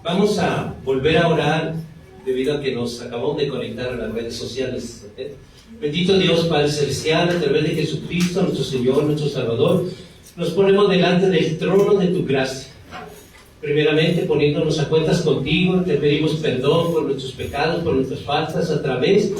Vamos a volver a orar debido a que nos acabamos de conectar a las redes sociales. Bendito Dios Padre Celestial, a través de Jesucristo, nuestro Señor, nuestro Salvador, nos ponemos delante del trono de tu gracia. Primeramente poniéndonos a cuentas contigo, te pedimos perdón por nuestros pecados, por nuestras faltas, a través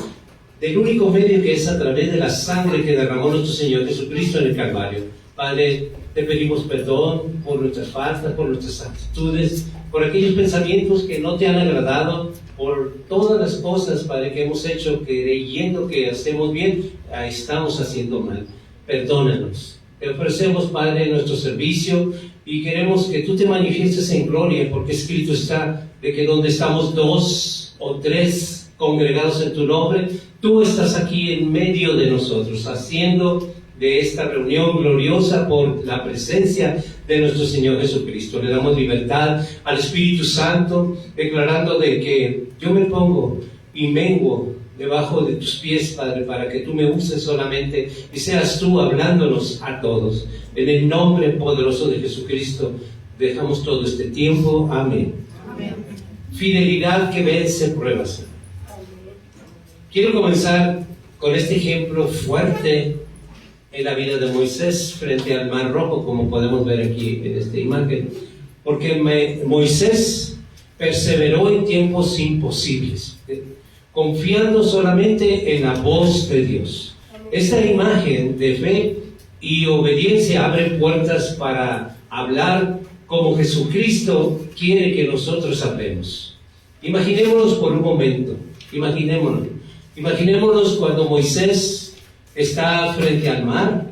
del único medio que es a través de la sangre que derramó nuestro Señor Jesucristo en el Calvario. Padre, te pedimos perdón por nuestras faltas, por nuestras actitudes, por aquellos pensamientos que no te han agradado, por todas las cosas, Padre, que hemos hecho creyendo que hacemos bien, estamos haciendo mal. Perdónanos. Te ofrecemos, Padre, nuestro servicio y queremos que tú te manifiestes en gloria, porque escrito está de que donde estamos 2 o 3 congregados en tu nombre, tú estás aquí en medio de nosotros, haciendo de esta reunión gloriosa por la presencia de nuestro Señor Jesucristo. Le damos libertad al Espíritu Santo, declarando de que yo me pongo y menguo debajo de tus pies, Padre, para que tú me uses solamente y seas tú hablándonos a todos. En el nombre poderoso de Jesucristo dejamos todo este tiempo. Amén. Amén. Fidelidad que vence pruebas. Quiero comenzar con este ejemplo fuerte en la vida de Moisés frente al Mar Rojo, como podemos ver aquí en esta imagen, porque Moisés perseveró en tiempos imposibles, confiando solamente en la voz de Dios. Esta imagen de fe y obediencia abre puertas para hablar como Jesucristo quiere que nosotros hablemos. Imaginémonos por un momento, imaginémonos cuando Moisés está frente al mar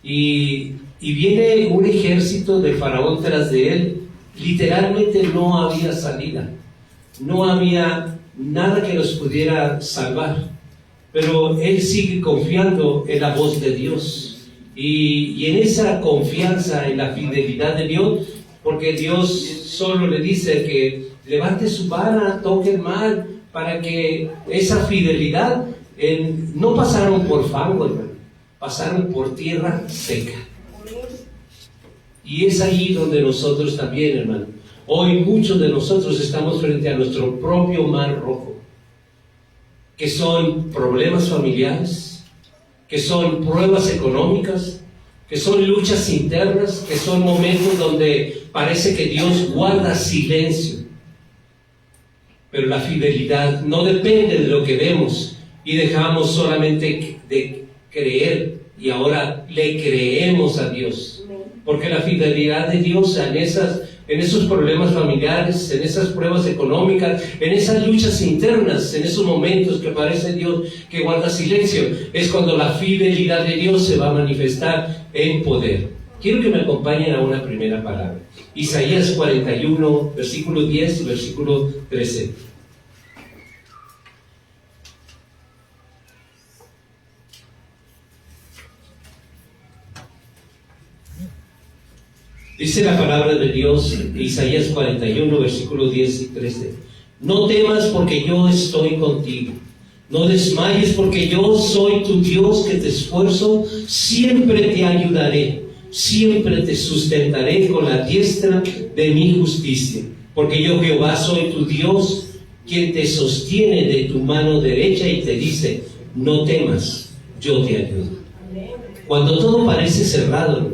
y viene un ejército de Faraón tras de él. Literalmente no había salida, no había nada que los pudiera salvar, pero él sigue confiando en la voz de Dios y en esa confianza en la fidelidad de Dios, porque Dios solo le dice que levante su vara, toque el mar, para que esa fidelidad. No pasaron por fango, hermano, pasaron por tierra seca. Y es ahí donde nosotros también, hermano, hoy muchos de nosotros estamos frente a nuestro propio Mar Rojo, que son problemas familiares, que son pruebas económicas, que son luchas internas, que son momentos donde parece que Dios guarda silencio. Pero la fidelidad no depende de lo que vemos, y dejamos solamente de creer y ahora le creemos a Dios, porque la fidelidad de Dios en esos problemas familiares, en esas pruebas económicas, en esas luchas internas, en esos momentos que parece Dios que guarda silencio, es cuando la fidelidad de Dios se va a manifestar en poder. Quiero que me acompañen a una primera palabra, Isaías 41, versículo 10 y versículo 13. Dice la palabra de Dios, Isaías 41, versículos 10 y 13. No temas porque yo estoy contigo. No desmayes porque yo soy tu Dios que te esfuerzo. Siempre te ayudaré. Siempre te sustentaré con la diestra de mi justicia. Porque yo, Jehová, soy tu Dios, quien te sostiene de tu mano derecha y te dice, no temas, yo te ayudo. Cuando todo parece cerrado,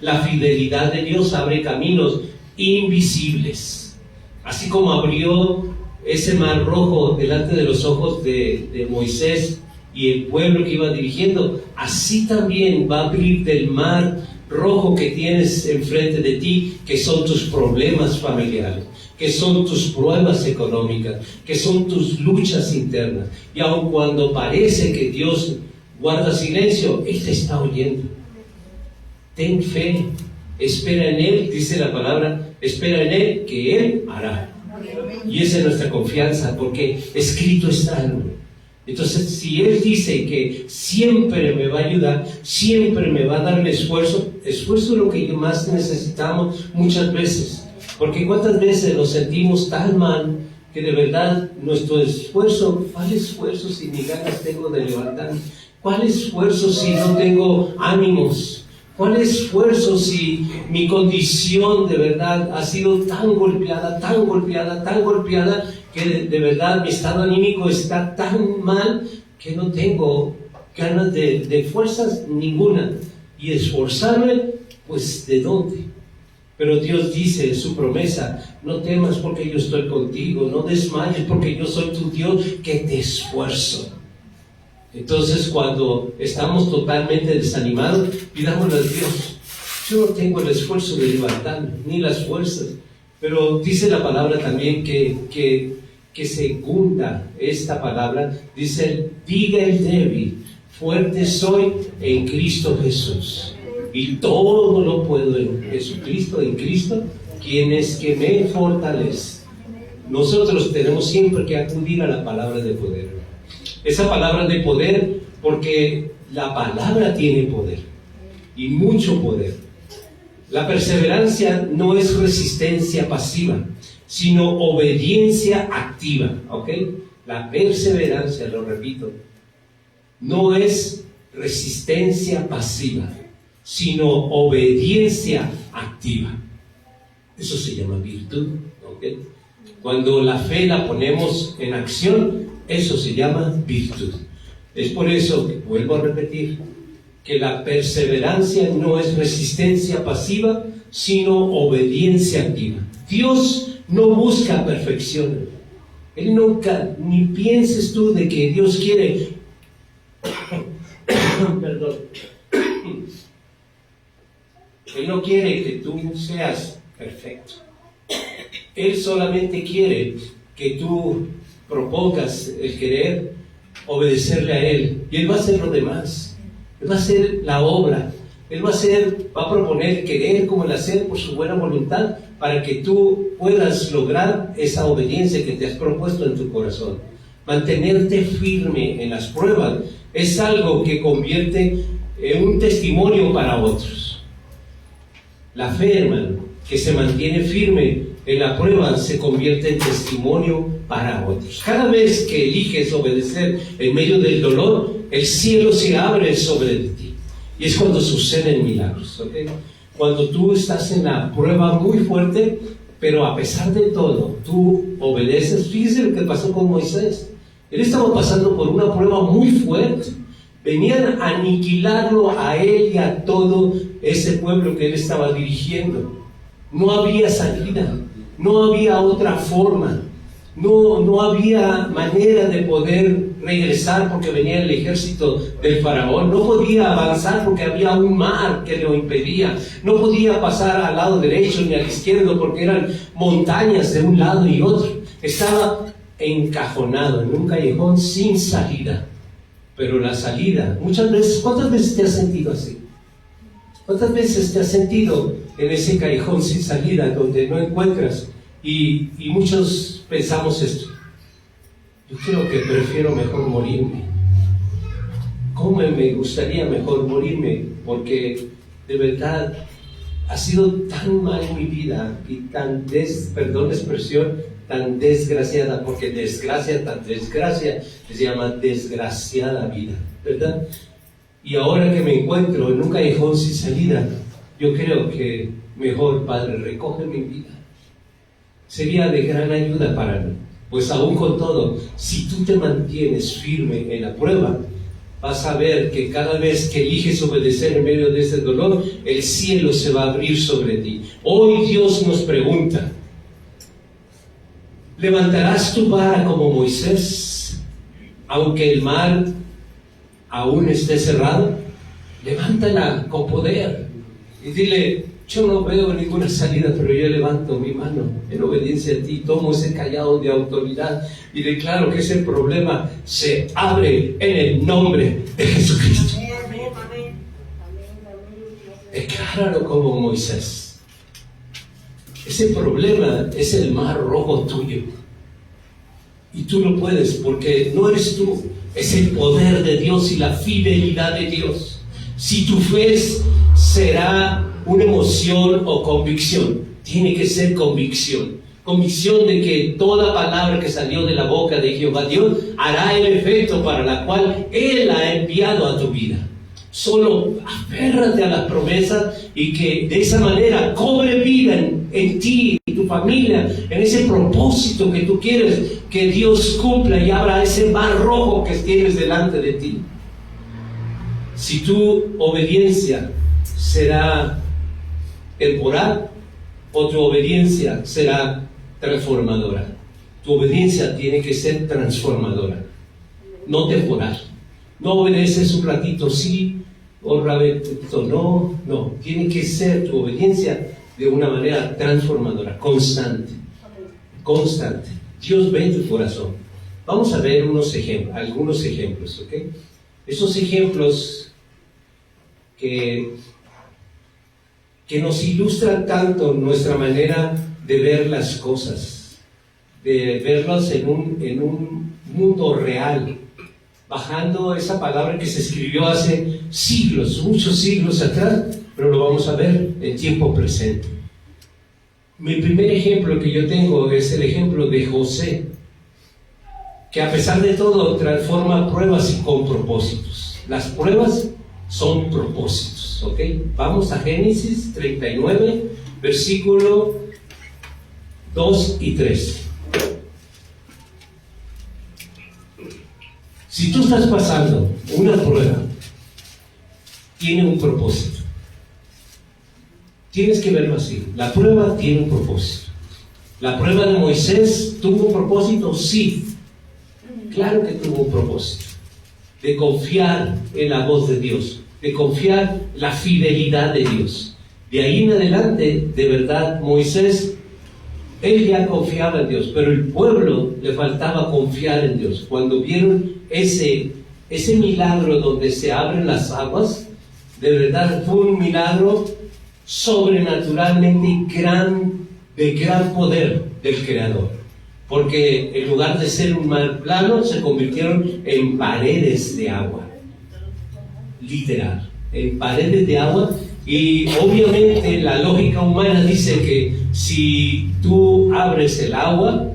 la fidelidad de Dios abre caminos invisibles. Así como abrió ese Mar Rojo delante de los ojos de Moisés y el pueblo que iba dirigiendo, así también va a abrir del Mar Rojo que tienes enfrente de ti, que son tus problemas familiares, que son tus pruebas económicas, que son tus luchas internas. Y aun cuando parece que Dios guarda silencio, Él te está oyendo. Ten fe, espera en Él, dice la palabra, espera en Él, que Él hará. Y esa es nuestra confianza, porque escrito está, hermano. Entonces, si Él dice que siempre me va a ayudar, siempre me va a dar el esfuerzo es lo que más necesitamos muchas veces. Porque cuántas veces nos sentimos tan mal que de verdad nuestro esfuerzo, ¿cuál esfuerzo si ni ganas tengo de levantarme? ¿Cuál esfuerzo si no tengo ánimos? ¿Cuál esfuerzo si mi condición de verdad ha sido tan golpeada, que de verdad mi estado anímico está tan mal que no tengo ganas de fuerzas ninguna? Y esforzarme, pues ¿de dónde? Pero Dios dice en su promesa: no temas porque yo estoy contigo, no desmayes porque yo soy tu Dios que te esfuerzo. Entonces, cuando estamos totalmente desanimados, pidámosle a Dios: yo no tengo el esfuerzo de levantarme, ni las fuerzas. Pero dice la palabra también que secunda esta palabra, dice: diga el débil, fuerte soy en Cristo Jesús, y todo lo puedo en Jesucristo, en Cristo, quien es que me fortalece. Nosotros tenemos siempre que acudir a la palabra de poder. Esa palabra de poder, porque la palabra tiene poder, y mucho poder. La perseverancia no es resistencia pasiva, sino obediencia activa, ¿ok? La perseverancia, lo repito, no es resistencia pasiva, sino obediencia activa. Eso se llama virtud, ¿ok? Cuando la fe la ponemos en acción, eso se llama virtud. Es por eso que vuelvo a repetir que la perseverancia no es resistencia pasiva, sino obediencia activa. Dios no busca perfección. Él nunca, ni pienses tú de que Dios quiere perdón. Él no quiere que tú seas perfecto. Él solamente quiere que tú propongas el querer obedecerle a Él, y Él va a hacer lo demás. Él va a hacer la obra. Él va a proponer el querer como el hacer por su buena voluntad, para que tú puedas lograr esa obediencia que te has propuesto en tu corazón. Mantenerte firme en las pruebas es algo que convierte en un testimonio para otros. La fe, hermano, que se mantiene firme en la prueba, se convierte en testimonio para otros. Cada vez que eliges obedecer en medio del dolor, el cielo se abre sobre ti. Y es cuando suceden milagros, ¿ok? Cuando tú estás en la prueba muy fuerte, pero a pesar de todo, tú obedeces. Fíjese lo que pasó con Moisés. Él estaba pasando por una prueba muy fuerte. Venían a aniquilarlo a él y a todo ese pueblo que él estaba dirigiendo. No había salida, no había otra forma, no había manera de poder regresar porque venía el ejército del faraón. No podía avanzar porque había un mar que lo impedía. No podía pasar al lado derecho ni al izquierdo porque eran montañas de un lado y otro. Estaba encajonado en un callejón sin salida. Pero la salida, muchas veces, ¿cuántas veces te has sentido así? ¿Cuántas veces te has sentido en ese callejón sin salida donde no encuentras? Y muchos pensamos esto: yo creo que prefiero mejor morirme. ¿Cómo me gustaría mejor morirme? Porque de verdad ha sido tan mal mi vida y tan, perdón la expresión, tan desgraciada, porque desgracia, tan desgracia, se llama desgraciada vida, ¿verdad? Y ahora que me encuentro en un callejón sin salida, yo creo que mejor, Padre, recoge mi vida. Sería de gran ayuda para mí. Pues aún con todo, si tú te mantienes firme en la prueba, vas a ver que cada vez que eliges obedecer en medio de ese dolor, el cielo se va a abrir sobre ti. Hoy Dios nos pregunta: ¿levantarás tu vara como Moisés, aunque el mar aún esté cerrado? Levántala con poder y dile: yo no veo ninguna salida, pero yo levanto mi mano en obediencia a ti, tomo ese callado de autoridad y declaro que ese problema se abre en el nombre de Jesucristo. Decláralo como Moisés. Ese problema es el mar rojo tuyo. Y tú lo puedes, porque no eres tú, es el poder de Dios y la fidelidad de Dios. Si tu fe será una emoción o convicción, tiene que ser convicción. Convicción de que toda palabra que salió de la boca de Jehová Dios hará el efecto para la cual Él ha enviado a tu vida. Solo aférrate a las promesas y que de esa manera cobre vida en ti, en tu familia, en ese propósito que tú quieres que Dios cumpla y abra ese mar rojo que tienes delante de ti. Si tu obediencia será temporal o tu obediencia será transformadora. Tu obediencia tiene que ser transformadora, no temporal. No obedeces un ratito sí, otra ratito no. Tiene que ser tu obediencia de una manera transformadora, constante. Dios ve tu corazón. Vamos a ver algunos ejemplos, ¿ok? Esos ejemplos que nos ilustran tanto nuestra manera de ver las cosas, de verlas en un mundo real, bajando esa palabra que se escribió hace siglos, muchos siglos atrás, pero lo vamos a ver en tiempo presente. Mi primer ejemplo que yo tengo es el ejemplo de José, que a pesar de todo transforma pruebas y con propósitos. Las pruebas son propósitos, ¿ok? Vamos a Génesis 39, versículo 2 y 3. Si tú estás pasando una prueba, tiene un propósito. Tienes que verlo así. La prueba tiene un propósito. ¿La prueba de Moisés tuvo un propósito? Sí. Claro que tuvo un propósito. De confiar en la voz de Dios. De confiar en la fidelidad de Dios. De ahí en adelante, de verdad, Moisés, él ya confiaba en Dios, pero el pueblo le faltaba confiar en Dios. Cuando vieron ese milagro donde se abren las aguas, de verdad fue un milagro sobrenaturalmente de gran poder del Creador, porque en lugar de ser un mar plano se convirtieron en paredes de agua, literal, en paredes de agua. Y obviamente la lógica humana dice que si tú abres el agua,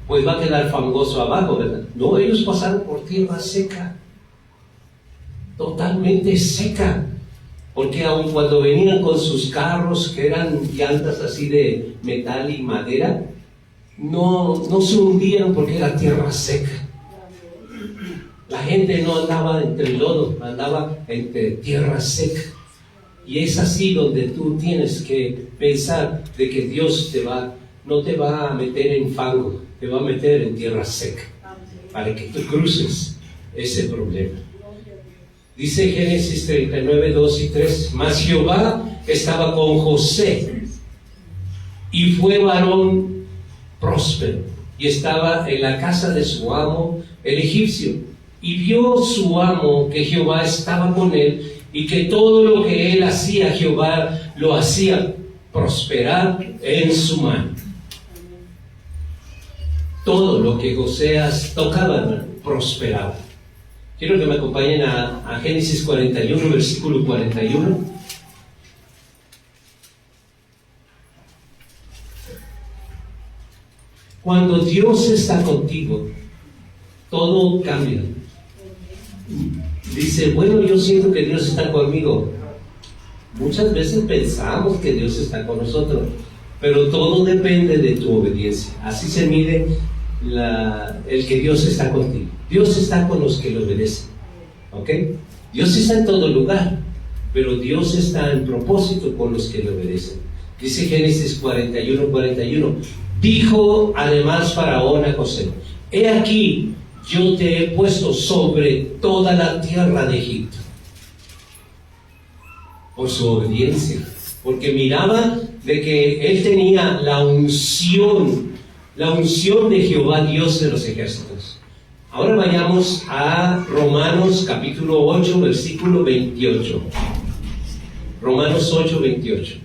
pues va a quedar fangoso abajo, ¿verdad? No, ellos pasaron por tierra seca, totalmente seca, porque aun cuando venían con sus carros, que eran llantas así de metal y madera, no se hundían porque era tierra seca. La gente no andaba entre lodo, andaba entre tierra seca. Y es así donde tú tienes que pensar de que Dios no te va a meter en fango, te va a meter en tierra seca, para que tú cruces ese problema. Dice Génesis 39, 2 y 3, mas Jehová estaba con José, y fue varón próspero, y estaba en la casa de su amo, el egipcio. Y vio su amo que Jehová estaba con él, y que todo lo que él hacía, Jehová lo hacía prosperar en su mano. Todo lo que José tocaba, prosperaba. Quiero que me acompañen a Génesis 41, versículo 41. Cuando Dios está contigo, todo cambia. Dice, bueno, yo siento que Dios está conmigo. Muchas veces pensamos que Dios está con nosotros, pero todo depende de tu obediencia. Así se mide el que Dios está contigo. Dios está con los que le obedecen, ¿ok? Dios está en todo lugar, pero Dios está en propósito con los que le obedecen. Dice Génesis 41, 41. Dijo además Faraón a José, he aquí, yo te he puesto sobre toda la tierra de Egipto. Por su obediencia, porque miraba de que él tenía la unción de Jehová, Dios de los ejércitos. Ahora vayamos a Romanos capítulo 8, versículo 28. Romanos 8, 28.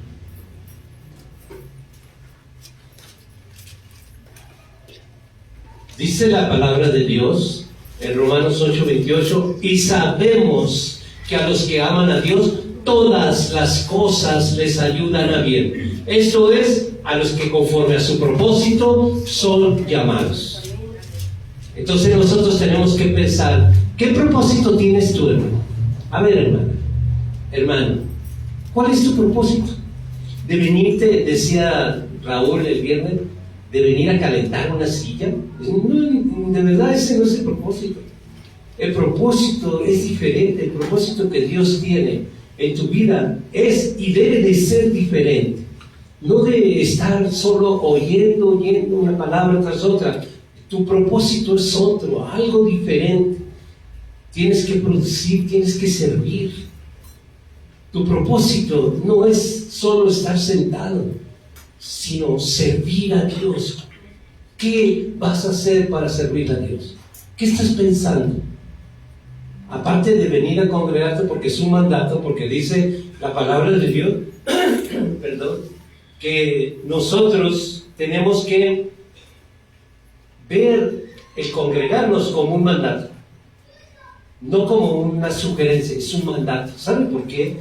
Dice la palabra de Dios en Romanos 8, 28, y sabemos que a los que aman a Dios, todas las cosas les ayudan a bien. Esto es, a los que conforme a su propósito son llamados. Entonces nosotros tenemos que pensar, ¿qué propósito tienes tú, hermano? A ver, hermano, hermano, ¿cuál es tu propósito? ¿De venirte, decía Raúl el viernes, de venir a calentar una silla? No, de verdad ese no es el propósito. El propósito es diferente. El propósito que Dios tiene en tu vida es y debe de ser diferente. No de estar solo oyendo una palabra tras otra. Tu propósito es otro, algo diferente. Tienes que producir, tienes que servir. Tu propósito no es solo estar sentado, sino servir a Dios. ¿Qué vas a hacer para servir a Dios? ¿Qué estás pensando? Aparte de venir a congregarte porque es un mandato, porque dice la palabra de Dios, perdón, que nosotros tenemos que ver el congregarnos como un mandato, no como una sugerencia, es un mandato. ¿Saben por qué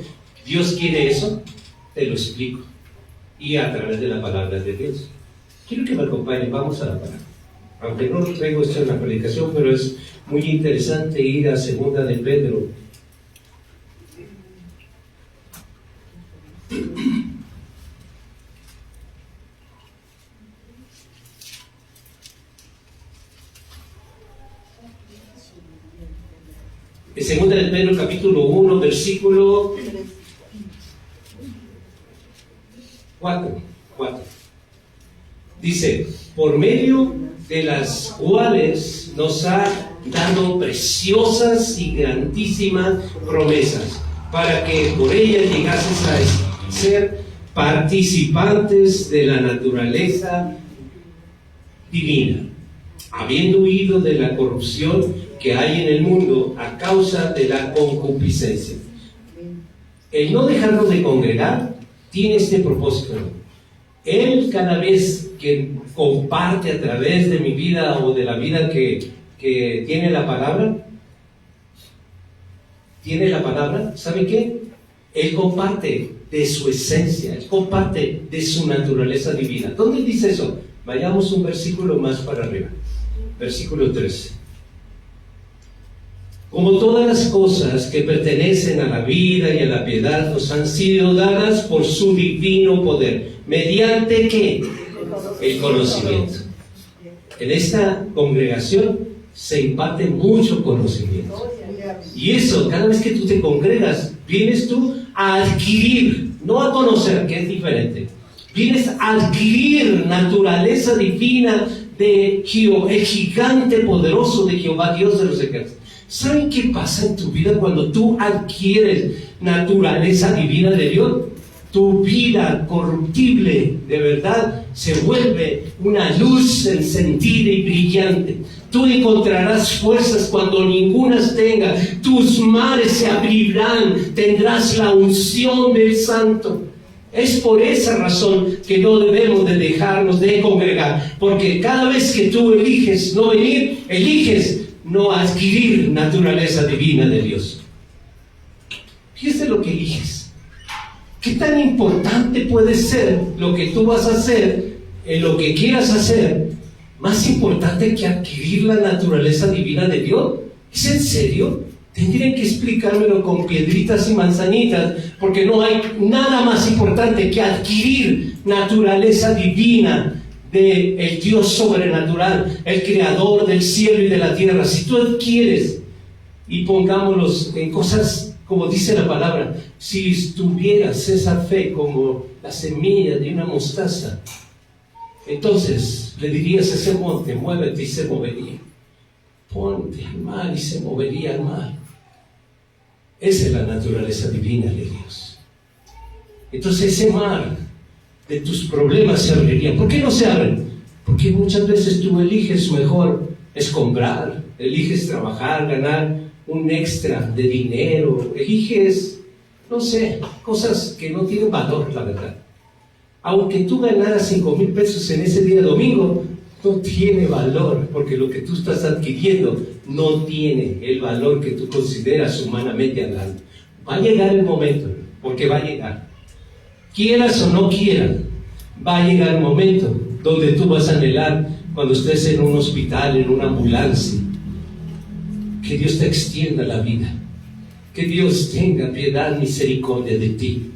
Dios quiere eso? Te lo explico. Y a través de la palabra de Dios. Quiero que me acompañen, vamos a la palabra. Aunque no traigo esto en la predicación, pero es muy interesante ir a 2 de Pedro. En 2 de Pedro, capítulo 1, versículo 4. Dice, por medio de las cuales nos ha dado preciosas y grandísimas promesas, para que por ellas llegases a ser participantes de la naturaleza divina, habiendo huido de la corrupción que hay en el mundo a causa de la concupiscencia. El no dejarnos de congregar tiene este propósito. Él, cada vez que comparte a través de mi vida o de la vida que tiene la palabra, ¿sabe qué? Él comparte de su esencia, él comparte de su naturaleza divina. ¿Dónde dice eso? Vayamos un versículo más para arriba. Versículo 13. Como todas las cosas que pertenecen a la vida y a la piedad nos han sido dadas por su divino poder. ¿Mediante qué? El conocimiento. En esta congregación se imparte mucho conocimiento. Y eso, cada vez que tú te congregas, vienes tú a adquirir, no a conocer, que es diferente. Vienes a adquirir naturaleza divina de Jehová, el gigante poderoso de Jehová, Dios de los ejércitos. ¿Saben qué pasa en tu vida cuando tú adquieres naturaleza divina de Dios? Tu vida corruptible, de verdad, se vuelve una luz encendida y brillante. Tú encontrarás fuerzas cuando ninguna tenga. Tus mares se abrirán, tendrás la unción del Santo. Es por esa razón que no debemos de dejarnos de congregar, porque cada vez que tú eliges no venir, eliges no adquirir naturaleza divina de Dios. Fíjate lo que eliges. ¿Qué tan importante puede ser lo que tú vas a hacer, en lo que quieras hacer, más importante que adquirir la naturaleza divina de Dios? ¿Es en serio? Tendrían que explicármelo con piedritas y manzanitas, porque no hay nada más importante que adquirir naturaleza divina del Dios sobrenatural, el creador del cielo y de la tierra. Si tú adquieres, y pongámoslos en cosas como dice la palabra, si tuvieras esa fe como la semilla de una mostaza, entonces le dirías a ese monte, muévete, y se movería. Ponte al mar y se movería al mar. Esa es la naturaleza divina de Dios. Entonces ese mar de tus problemas se abriría. ¿Por qué no se abren? Porque muchas veces tú eliges mejor escombrar, eliges trabajar, ganar un extra de dinero, eliges, no sé, cosas que no tienen valor, la verdad. Aunque tú ganaras 5,000 pesos en ese día domingo, no tiene valor, porque lo que tú estás adquiriendo no tiene el valor que tú consideras humanamente hablando. Va a llegar el momento, porque va a llegar. Quieras o no quieras, va a llegar el momento donde tú vas a anhelar, cuando estés en un hospital, en una ambulancia, que Dios te extienda la vida, que Dios tenga piedad, misericordia de ti.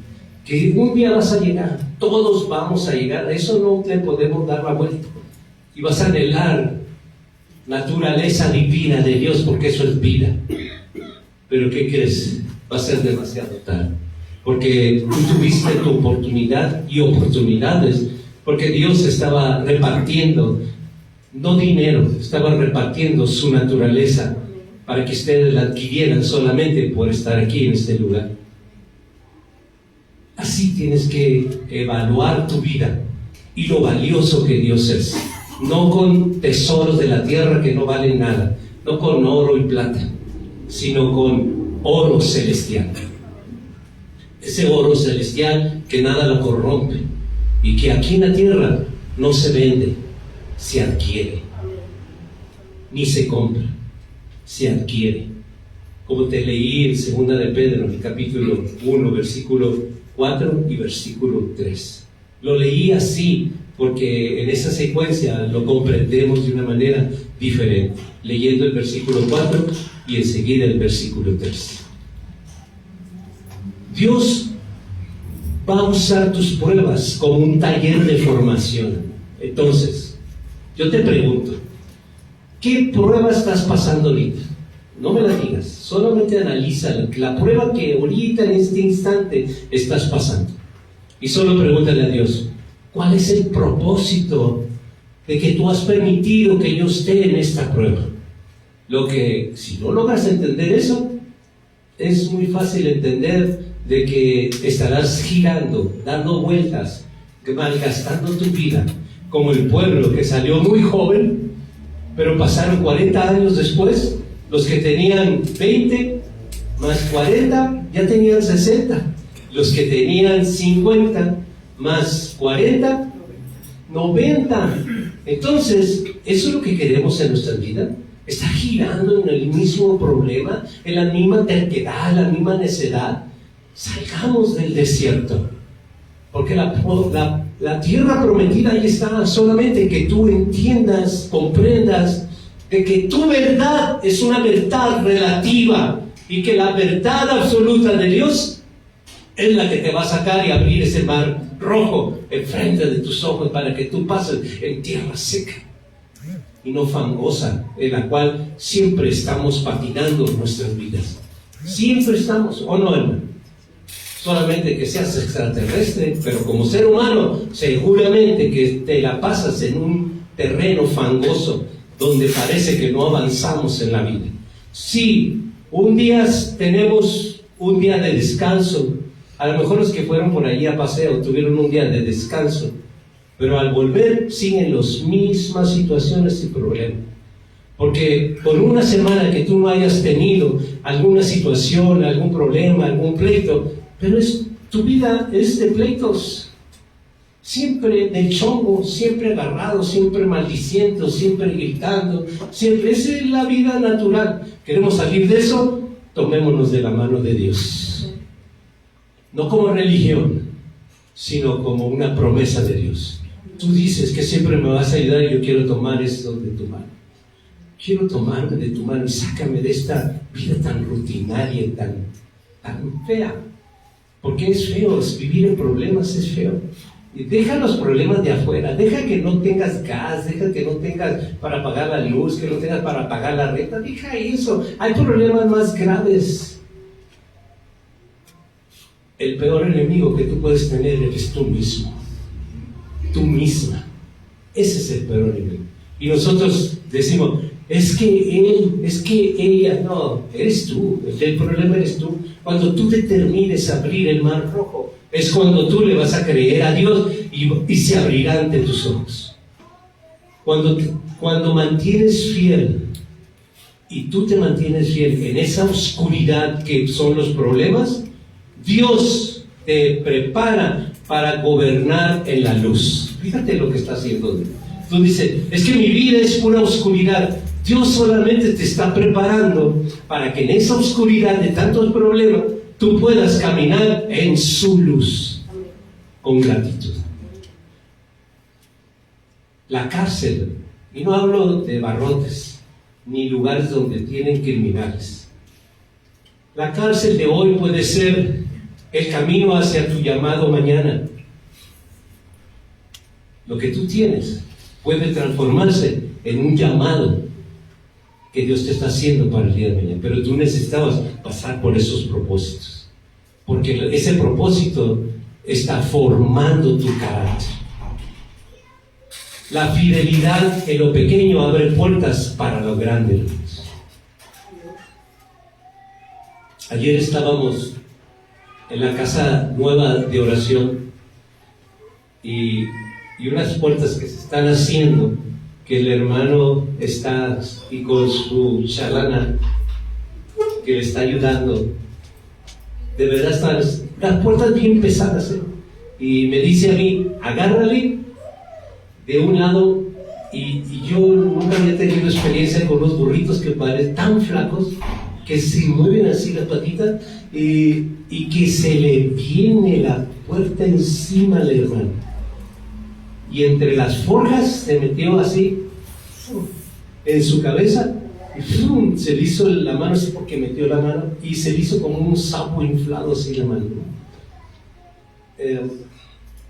Que un día vas a llegar, todos vamos a llegar, a eso no le podemos dar la vuelta. Y vas a anhelar naturaleza divina de Dios, porque eso es vida. Pero ¿qué crees? Va a ser demasiado tarde. Porque tú tuviste tu oportunidad y oportunidades, porque Dios estaba repartiendo, no dinero, estaba repartiendo su naturaleza para que ustedes la adquirieran solamente por estar aquí en este lugar. Así tienes que evaluar tu vida y lo valioso que Dios es. No con tesoros de la tierra que no valen nada, no con oro y plata, sino con oro celestial. Ese oro celestial que nada lo corrompe y que aquí en la tierra no se vende, se adquiere, ni se compra, se adquiere. Como te leí en 2 de Pedro, en el capítulo 1, versículo 4 y versículo 3. Lo leí así porque en esa secuencia lo comprendemos de una manera diferente, leyendo el versículo 4 y enseguida el versículo 3. Dios va a usar tus pruebas como un taller de formación. Entonces, yo te pregunto, ¿qué prueba estás pasando ahorita? No me la digas, solamente analiza la prueba que ahorita en este instante estás pasando. Y solo pregúntale a Dios, ¿cuál es el propósito de que tú has permitido que yo esté en esta prueba? Lo que, si no logras entender eso, es muy fácil entender de que estarás girando, dando vueltas, malgastando tu vida, como el pueblo que salió muy joven, pero pasaron 40 años después, los que tenían 20 más 40 ya tenían 60, los que tenían 50 más 40, 90. Entonces, eso es lo que queremos en nuestra vida. Está girando en el mismo problema, en la misma terquedad, la misma necedad. Salgamos del desierto, porque la tierra prometida ahí está, solamente que tú entiendas, comprendas de que tu verdad es una verdad relativa y que la verdad absoluta de Dios es la que te va a sacar y abrir ese mar rojo enfrente de tus ojos para que tú pases en tierra seca y no fangosa, en la cual siempre estamos patinando en nuestras vidas. Siempre estamos, ¿o no, hermano? Solamente que seas extraterrestre, pero como ser humano, seguramente que te la pasas en un terreno fangoso, donde parece que no avanzamos en la vida. Sí, un día tenemos un día de descanso. A lo mejor los que fueron por allí a paseo tuvieron un día de descanso, pero al volver siguen las mismas situaciones y problemas. Porque por una semana que tú no hayas tenido alguna situación, algún problema, algún pleito, pero tu vida es de pleitos. Siempre del chongo, siempre agarrado, siempre maldiciendo, siempre gritando, siempre. Esa es la vida natural. ¿Queremos salir de eso? Tomémonos de la mano de Dios. No como religión, sino como una promesa de Dios. Tú dices que siempre me vas a ayudar y yo quiero tomar esto de tu mano. Quiero tomarme de tu mano y sácame de esta vida tan rutinaria, tan fea. Porque es feo, vivir en problemas es feo. Y deja los problemas de afuera, deja que no tengas gas, deja que no tengas para pagar la luz, que no tengas para pagar la renta, deja eso. Hay problemas más graves. El peor enemigo que tú puedes tener eres tú mismo, tú misma. Ese es el peor enemigo. Y nosotros decimos, es que él, es que ella. No, eres tú, el problema eres tú. Cuando tú determines abrir el mar rojo, es cuando tú le vas a creer a Dios y se abrirá ante tus ojos. Cuando mantienes fiel, y tú te mantienes fiel en esa oscuridad que son los problemas, Dios te prepara para gobernar en la luz. Fíjate lo que está haciendo. Tú dices, es que mi vida es pura oscuridad. Dios solamente te está preparando para que en esa oscuridad de tantos problemas tú puedas caminar en su luz con gratitud. La cárcel, y no hablo de barrotes ni lugares donde tienen criminales. La cárcel de hoy puede ser el camino hacia tu llamado mañana. Lo que tú tienes puede transformarse en un llamado que Dios te está haciendo para el día de mañana. Pero tú necesitabas pasar por esos propósitos, porque ese propósito está formando tu carácter. La fidelidad en lo pequeño abre puertas para lo grande, hermanos. Ayer estábamos en la casa nueva de oración y unas puertas que se están haciendo, que el hermano está y con su chalana que le está ayudando. De verdad están las puertas bien pesadas, ¿eh? Y me dice a mí, agárrale de un lado, y yo nunca había tenido experiencia con los burritos que parecen tan flacos que se mueven así las patitas y que se le viene la puerta encima al hermano, y entre las forjas se metió así en su cabeza y se le hizo la mano así porque metió la mano y se le hizo como un sapo inflado así la mano.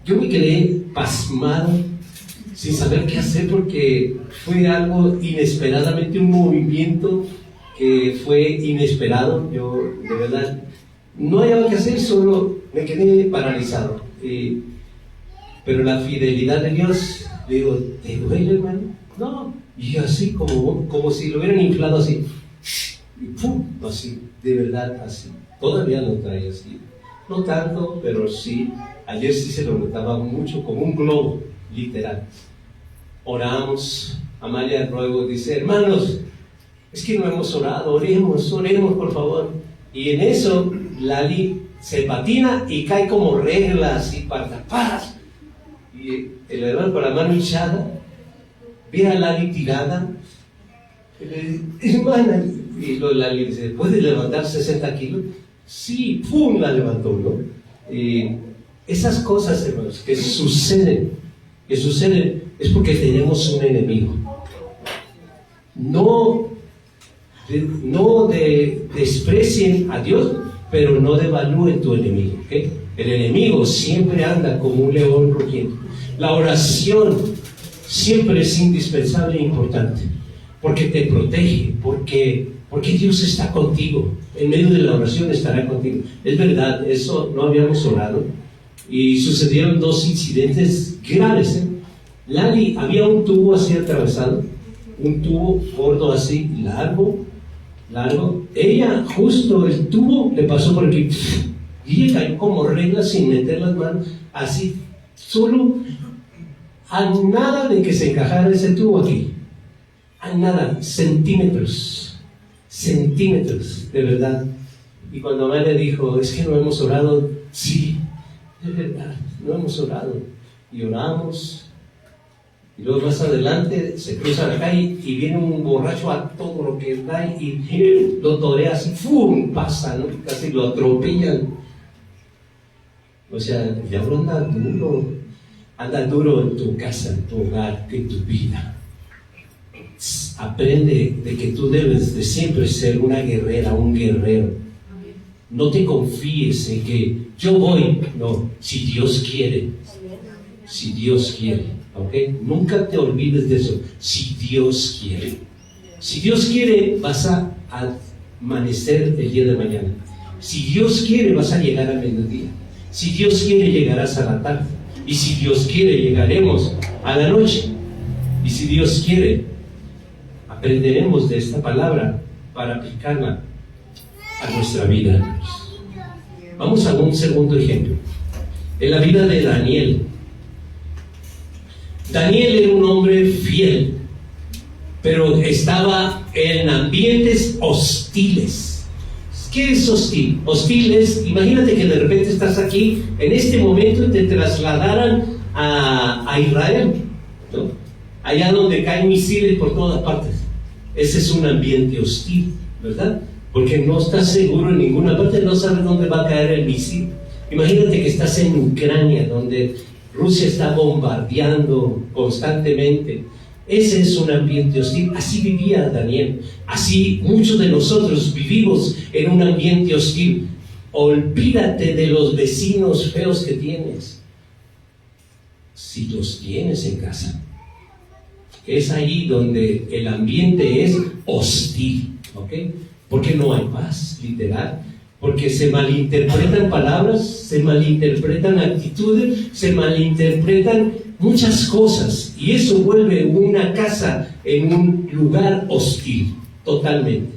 Yo me quedé pasmado sin saber qué hacer, porque fue algo inesperadamente, un movimiento que fue inesperado. Yo de verdad no había qué hacer, solo me quedé paralizado. Pero la fidelidad de Dios, le digo, ¿te duele, hermano? No. Y así como si lo hubieran inflado así. Y ¡pum! Así, de verdad así. Todavía lo trae así. No tanto, pero sí. Ayer sí se lo notaba mucho, como un globo, literal. Oramos. Amalia luego dice, hermanos, es que no hemos orado, oremos por favor. Y en eso Lali se patina y cae como reglas y partapas. Y el hermano con la mano hinchada ve a Lali tirada y le dice, hermana, y Lali dice, ¿puede levantar 60 kilos? Sí, ¡pum! La levantó, ¿no? Esas cosas, hermanos, que suceden es porque tenemos un enemigo. No desprecien a Dios, pero no devalúen tu enemigo, ¿okay? El enemigo siempre anda como un león rugiente. La oración siempre es indispensable e importante, porque te protege, porque Dios está contigo. En medio de la oración estará contigo. Es verdad, eso no habíamos orado y sucedieron 2 incidentes graves, ¿eh? Lali, había un tubo así atravesado, un tubo gordo así, largo. Ella, justo el tubo le pasó por aquí y ella cayó como regla sin meter las manos, así, solo a nada de que se encajara ese tubo aquí, a nada, centímetros, de verdad. Y cuando Amalia dijo, es que no hemos orado, sí, de verdad, no hemos orado. Y oramos, y luego más adelante se cruza la calle y viene un borracho a todo lo que da y lo torea así, ¡fum! Pasa, ¿no? Casi lo atropellan. O sea, el diablo anda duro en tu casa, en tu hogar, en tu vida. Aprende de que tú debes de siempre ser una guerrera, un guerrero. No te confíes en que yo voy, no, si Dios quiere, ¿ok? Nunca te olvides de eso, si Dios quiere, vas a amanecer el día de mañana. Si Dios quiere, vas a llegar al mediodía. Si Dios quiere, llegarás a la tarde. Y si Dios quiere, llegaremos a la noche. Y si Dios quiere, aprenderemos de esta palabra para aplicarla a nuestra vida. Vamos a un segundo ejemplo. En la vida de Daniel. Daniel era un hombre fiel, pero estaba en ambientes hostiles. ¿Qué es hostil? Hostil es, imagínate que de repente estás aquí, en este momento te trasladaran a Israel, ¿no? Allá donde caen misiles por todas partes. Ese es un ambiente hostil, ¿verdad? Porque no estás seguro en ninguna parte, no sabes dónde va a caer el misil. Imagínate que estás en Ucrania, donde Rusia está bombardeando constantemente Ese es un ambiente hostil. Así vivía Daniel. Así muchos de nosotros vivimos en un ambiente hostil. Olvídate de los vecinos feos que tienes, si los tienes en casa. Es ahí donde el ambiente es hostil, ¿ok? Porque no hay paz, literal. Porque se malinterpretan palabras, se malinterpretan actitudes, se malinterpretan muchas cosas. Y eso vuelve una casa en un lugar hostil, totalmente.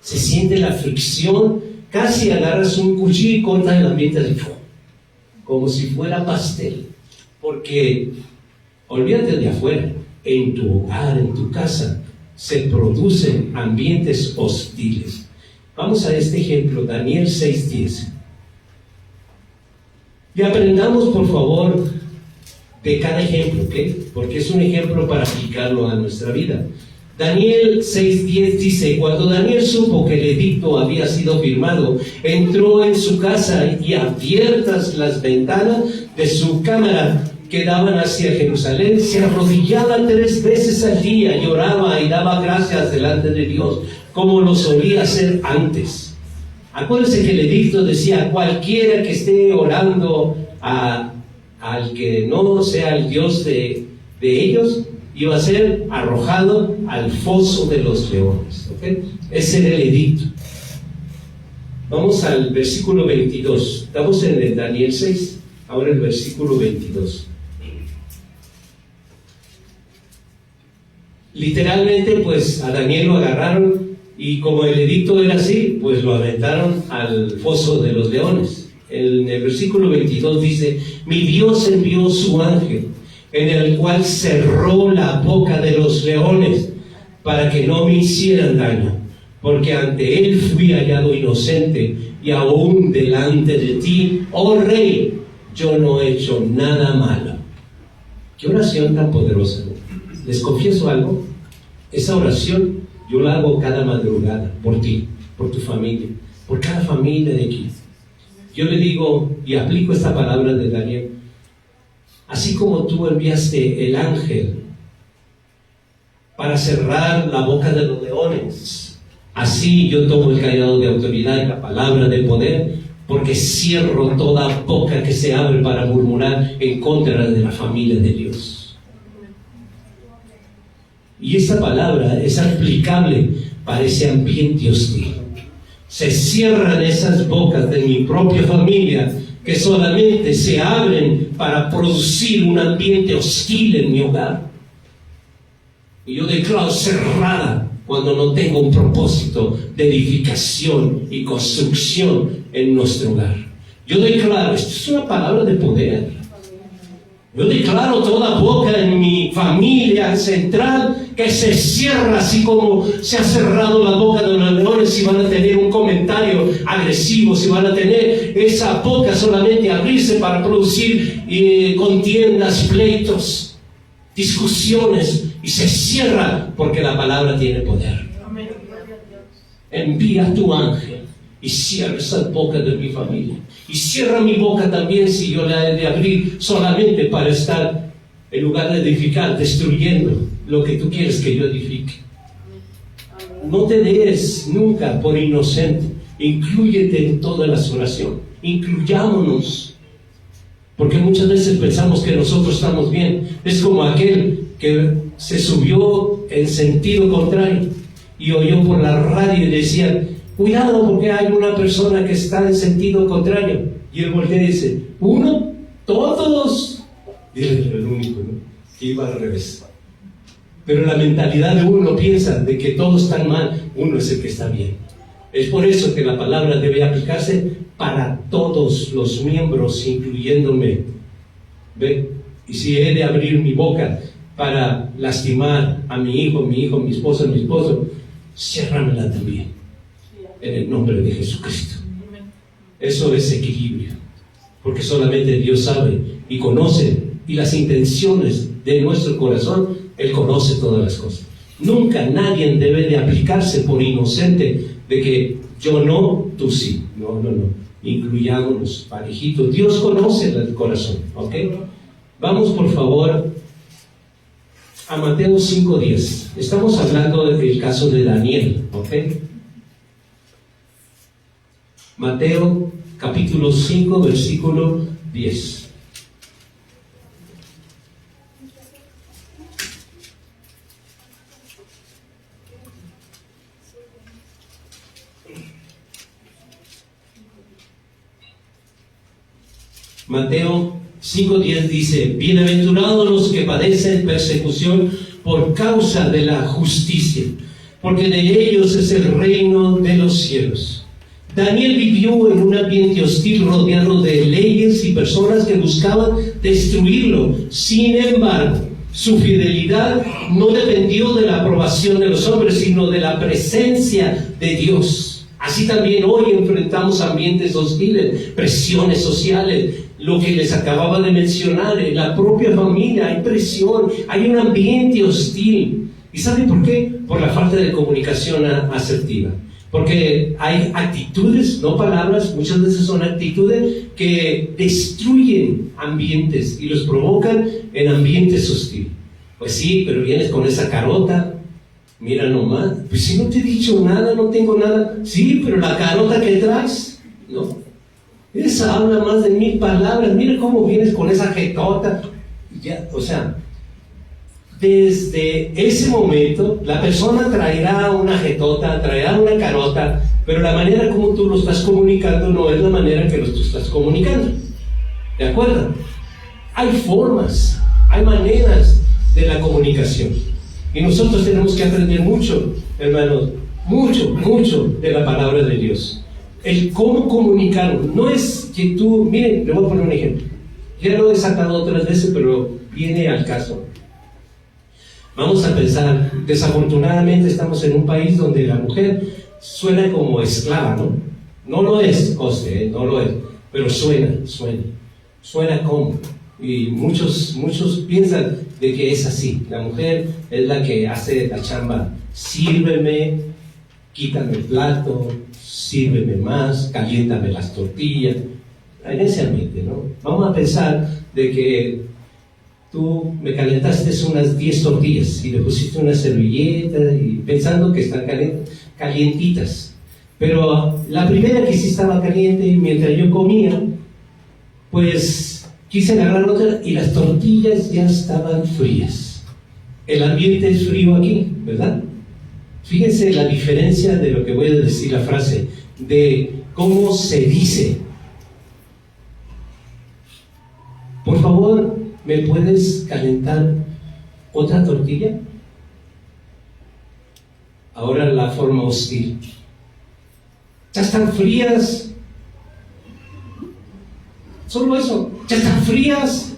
Se siente la fricción, casi agarras un cuchillo y cortas el ambiente de fuego, como si fuera pastel. Porque, olvídate de afuera, en tu hogar, en tu casa, se producen ambientes hostiles. Vamos a este ejemplo, Daniel 6:10. Y aprendamos, por favor, de cada ejemplo, ¿ok? Porque es un ejemplo para aplicarlo a nuestra vida. Daniel 6:10 dice: cuando Daniel supo que el edicto había sido firmado, entró en su casa y abiertas las ventanas de su cámara que daban hacia Jerusalén, se arrodillaba 3 veces al día, lloraba y daba gracias delante de Dios, como lo solía hacer antes. Acuérdense que el edicto decía: cualquiera que esté orando al que no sea el Dios de ellos, iba a ser arrojado al foso de los leones. ¿Okay? Ese era el edicto. Vamos al versículo 22. Estamos en el Daniel 6, ahora el versículo 22. Literalmente, pues a Daniel lo agarraron y como el edicto era así, pues lo aventaron al foso de los leones. En el versículo 22 dice: mi Dios envió su ángel, en el cual cerró la boca de los leones, para que no me hicieran daño, porque ante él fui hallado inocente, y aún delante de ti, oh rey, yo no he hecho nada malo. Qué oración tan poderosa, ¿no? Les confieso algo, esa oración yo la hago cada madrugada, por ti, por tu familia, por cada familia de aquí. Yo le digo y aplico esta palabra de Daniel: así como tú enviaste el ángel para cerrar la boca de los leones, así yo tomo el callado de autoridad y la palabra de poder, porque cierro toda boca que se abre para murmurar en contra de la familia de Dios. Y esa palabra es aplicable para ese ambiente hostil. Se cierran esas bocas de mi propia familia, que solamente se abren para producir un ambiente hostil en mi hogar. Y yo declaro cerrada cuando no tengo un propósito de edificación y construcción en nuestro hogar. Yo declaro, esto es una palabra de poder. Yo declaro toda boca en mi familia central que se cierra, así como se ha cerrado la boca de los leones. Si van a tener un comentario agresivo, si van a tener esa boca solamente abrirse para producir contiendas, pleitos, discusiones, y se cierra porque la palabra tiene poder. Envía tu ángel y cierra esa boca de mi familia. Y cierra mi boca también si yo la he de abrir solamente para estar, en lugar de edificar, destruyendo lo que tú quieres que yo edifique. No te des nunca por inocente. Inclúyete en todas las oraciones. Incluyámonos. Porque muchas veces pensamos que nosotros estamos bien. Es como aquel que se subió en sentido contrario y oyó por la radio y decían: cuidado, porque hay una persona que está en sentido contrario. Y él voltea y dice: ¿uno? ¿Todos? Y él era el único, ¿no?, que iba al revés. Pero la mentalidad de uno piensa de que todos están mal, uno es el que está bien. Es por eso que la palabra debe aplicarse para todos los miembros, incluyéndome. ¿Ve? Y si he de abrir mi boca para lastimar a mi hijo, mi esposo, ciérramela también. En el nombre de Jesucristo. Eso es equilibrio, porque solamente Dios sabe y conoce, y las intenciones de nuestro corazón, Él conoce todas las cosas. Nunca nadie debe de aplicarse por inocente de que yo no, tú sí. No. Incluyámonos, parejito. Dios conoce el corazón, ¿ok? Vamos por favor a Mateo 5:10. Estamos hablando del caso de Daniel, ¿ok? Mateo capítulo 5, versículo 10. Mateo 5:10 dice: bienaventurados los que padecen persecución por causa de la justicia, porque de ellos es el reino de los cielos. Daniel vivió en un ambiente hostil rodeado de leyes y personas que buscaban destruirlo. Sin embargo, su fidelidad no dependió de la aprobación de los hombres, sino de la presencia de Dios. Así también hoy enfrentamos ambientes hostiles, presiones sociales, lo que les acababa de mencionar, en la propia familia hay presión, hay un ambiente hostil. ¿Y saben por qué? Por la falta de comunicación asertiva. Porque hay actitudes, no palabras, muchas veces son actitudes que destruyen ambientes y los provocan en ambientes hostiles. Pues sí, pero vienes con esa carota, mira nomás, pues si no te he dicho nada, no tengo nada. Sí, pero la carota que traes, ¿no? Esa habla más de 1000 palabras. Mira cómo vienes con esa jetota. Ya, o sea, desde ese momento la persona traerá una jetota, traerá una carota, pero la manera como tú lo estás comunicando no es la manera que tú estás comunicando. ¿De acuerdo? Hay formas, hay maneras de la comunicación. Y nosotros tenemos que aprender mucho, hermanos, mucho de la palabra de Dios. El cómo comunicarlo. No es que tú, miren, le voy a poner un ejemplo. Ya lo he sacado otras veces, pero viene al caso. Vamos a pensar, desafortunadamente estamos en un país donde la mujer suena como esclava, ¿no? No lo es, José, no lo es, pero suena como. Y muchos piensan de que es así. La mujer es la que hace la chamba. Sírveme, quítame el plato, sírveme más, caliéntame las tortillas. En ese ambiente, ¿no? Vamos a pensar de que tú me calentaste unas 10 tortillas y le pusiste una servilleta y pensando que están calientitas. Pero la primera que sí estaba caliente, mientras yo comía, pues quise agarrar otra y las tortillas ya estaban frías. El ambiente es frío aquí, ¿verdad? Fíjense la diferencia de lo que voy a decir, la frase, de cómo se dice. Por favor, ¿me puedes calentar otra tortilla? Ahora la forma hostil. Ya están frías. Solo eso, ya están frías.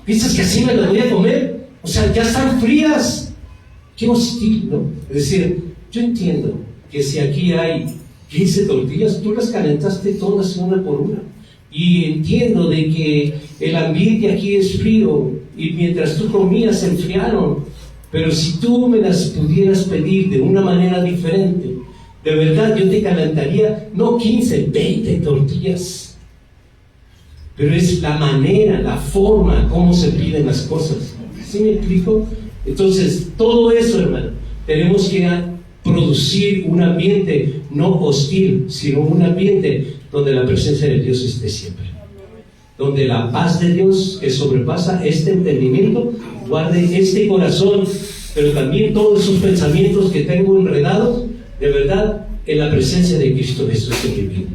¿Piensas que así me las voy a comer? O sea, ya están frías. Qué hostil, ¿no? Es decir, yo entiendo que si aquí hay 15 tortillas, tú las calentaste todas una por una. Y entiendo de que el ambiente aquí es frío y mientras tú comías se enfriaron. Pero si tú me las pudieras pedir de una manera diferente, de verdad yo te calentaría no 15, 20 tortillas. Pero es la manera, la forma, cómo se piden las cosas. ¿Sí me explico? Entonces, todo eso, hermano, tenemos que producir un ambiente no hostil, sino un ambiente donde la presencia de Dios esté siempre. Donde la paz de Dios, que sobrepasa este entendimiento, guarde este corazón, pero también todos esos pensamientos que tengo enredados, de verdad, en la presencia de Cristo Jesús en mi vida.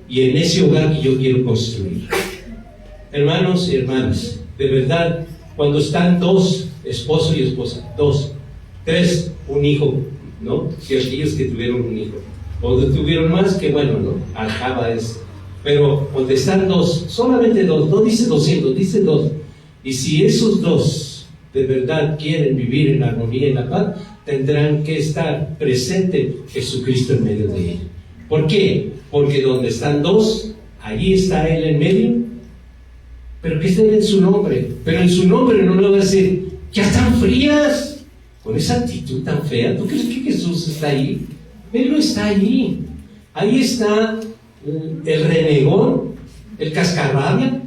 Y en ese hogar que yo quiero construir. Hermanos y hermanas, de verdad, cuando están dos, esposo y esposa, 2, 3, un hijo, ¿no? Si aquellos que tuvieron un hijo, o tuvieron más, que bueno, ¿no? Acaba eso. Pero cuando están 2, solamente 2, no dice 200, dice 2. Y si esos 2 de verdad quieren vivir en armonía y en la paz, tendrán que estar presente Jesucristo en medio de ellos. ¿Por qué? Porque donde están 2, allí está Él en medio. Pero que esté en su nombre. Pero en su nombre no le va a decir, ya están frías. Con esa actitud tan fea, ¿tú crees que Jesús está ahí? Él no está allí. Ahí está el renegón, el cascarrabia.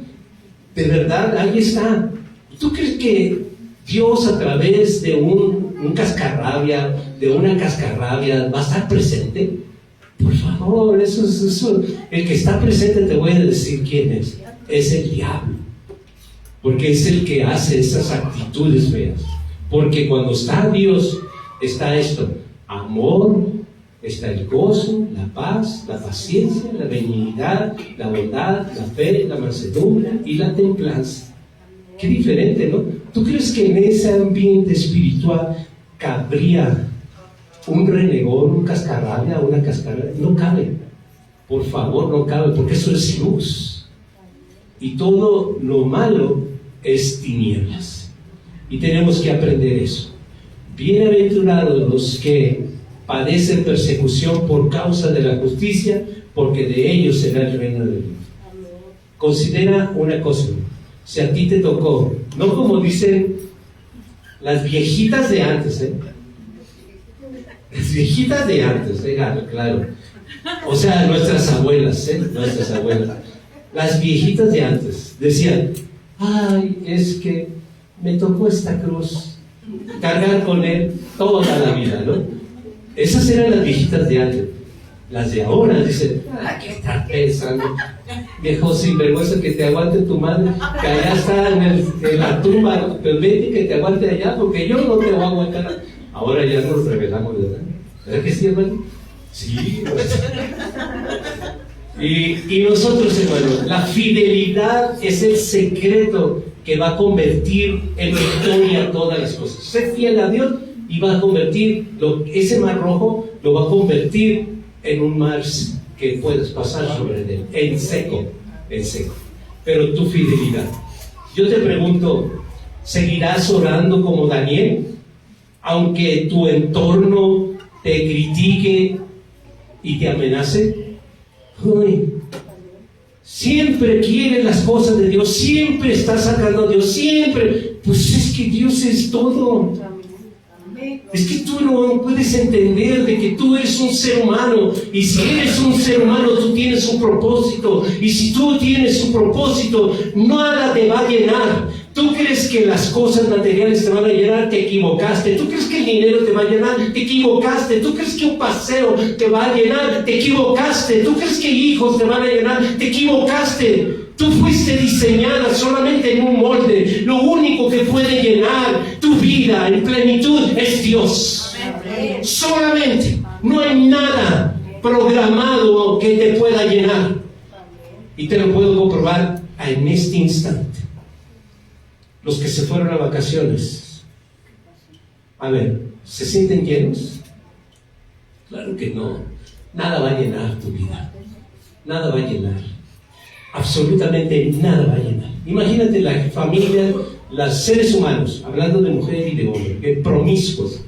De verdad, ahí está. ¿Tú crees que Dios a través de un cascarrabia, de una cascarrabia, va a estar presente. Por favor, eso. El que está presente, te voy a decir quién es el diablo. Porque es el que hace esas actitudes feas. Porque cuando está Dios, está esto: amor, está el gozo, la paz, la paciencia, la benignidad, la bondad, la fe, la mansedumbre y la templanza. Qué diferente, ¿no? ¿Tú crees que en ese ambiente espiritual cabría un renegón, un cascarrabia, una cascarrabia? No cabe. Por favor, no cabe, porque eso es luz. Y todo lo malo es tinieblas. Y tenemos que aprender eso. Bienaventurados los que padecen persecución por causa de la justicia, porque de ellos será el reino de Dios. Considera una cosa: si a ti te tocó, no como dicen las viejitas de antes, las viejitas de antes, claro, o sea, nuestras abuelas, las viejitas de antes decían: ay, es que me tocó esta cruz, cargar con él toda la vida, ¿no? Esas eran las viejitas de antes. Las de ahora dicen: ¿qué estás pensando? Viejo sinvergüenza, que te aguante tu madre, que allá está en la tumba, pero vete que te aguante allá, porque yo no te voy a aguantar. Ahora ya nos revelamos, ¿verdad? ¿Verdad que sí, hermano? Sí. Y nosotros, hermano, la fidelidad es el secreto que va a convertir en victoria todas las cosas. Sé fiel a Dios y va a convertir ese mar rojo, lo va a convertir en un mar que puedes pasar sobre él, en seco. Pero tu fidelidad. Yo te pregunto, ¿seguirás orando como Daniel? Aunque tu entorno te critique y te amenace. Uy, siempre quieres las cosas de Dios, siempre estás sacando a Dios, siempre. Pues es que Dios es todo. Es que tú no puedes entender de que tú eres un ser humano, y si eres un ser humano tú tienes un propósito, y si tú tienes un propósito, nada te va a llenar. Tú crees que las cosas materiales te van a llenar, te equivocaste. Tú crees que el dinero te va a llenar, te equivocaste. Tú crees que un paseo te va a llenar, te equivocaste. Tú crees que hijos te van a llenar, te equivocaste. Tú fuiste diseñada solamente en un molde. Lo único que puede llenar tu vida en plenitud es Dios. Solamente. No hay nada programado que te pueda llenar. Y te lo puedo comprobar en este instante. Los que se fueron a vacaciones, a ver, ¿se sienten llenos? Claro que no. Nada va a llenar tu vida. Nada va a llenar. Absolutamente nada va a llenar. Imagínate la familia, los seres humanos, hablando de mujer y de hombre, promiscuos,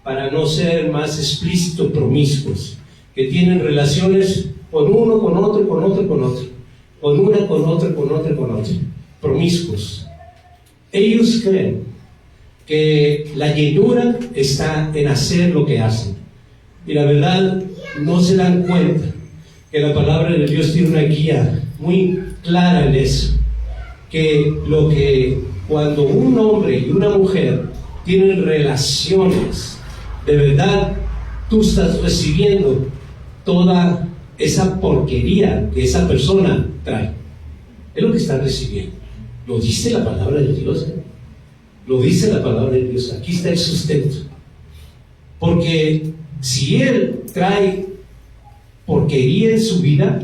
para no ser más explícito, promiscuos, que tienen relaciones con uno, con otro, con otro, con otro, con una, con otra, con otra, con otra, promiscuos. Ellos creen que la llenura está en hacer lo que hacen, y la verdad no se dan cuenta que la palabra de Dios tiene una guía muy clara en eso, que cuando un hombre y una mujer tienen relaciones, de verdad tú estás recibiendo toda esa porquería que esa persona trae. Es lo que estás recibiendo. Lo dice la palabra de Dios, Lo dice la palabra de Dios. Aquí está el sustento. Porque si él trae porquería en su vida,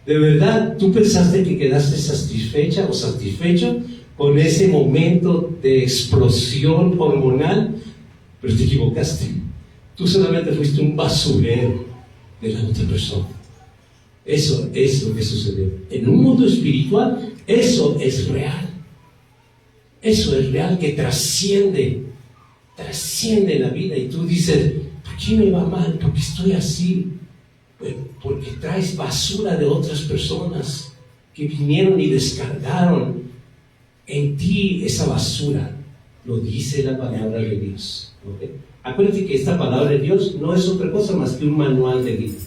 de verdad, ¿tú pensaste que quedaste satisfecha o satisfecho con ese momento de explosión hormonal? Pero te equivocaste. Tú solamente fuiste un basurero de la otra persona. Eso es lo que sucedió. En un mundo espiritual, eso es real. Eso es real, que trasciende la vida. Y tú dices: ¿por qué me va mal? ¿Por qué estoy así? Porque traes basura de otras personas que vinieron y descargaron en ti esa basura. Lo dice la palabra de Dios. ¿Okay? Acuérdate que esta palabra de Dios no es otra cosa más que un manual de vida.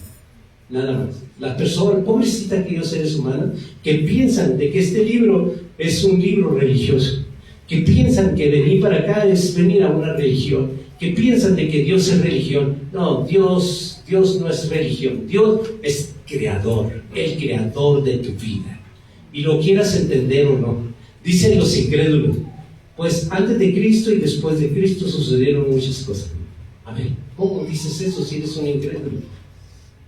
Nada más. Las personas, pobrecita aquellos seres humanos, que piensan de que este libro es un libro religioso. que piensan que venir para acá es venir a una religión, que piensan de que Dios es religión. No, Dios no es religión. Dios es creador, el creador de tu vida. Y lo quieras entender o no. Dicen los incrédulos, pues antes de Cristo y después de Cristo sucedieron muchas cosas. A ver, ¿cómo dices eso si eres un incrédulo?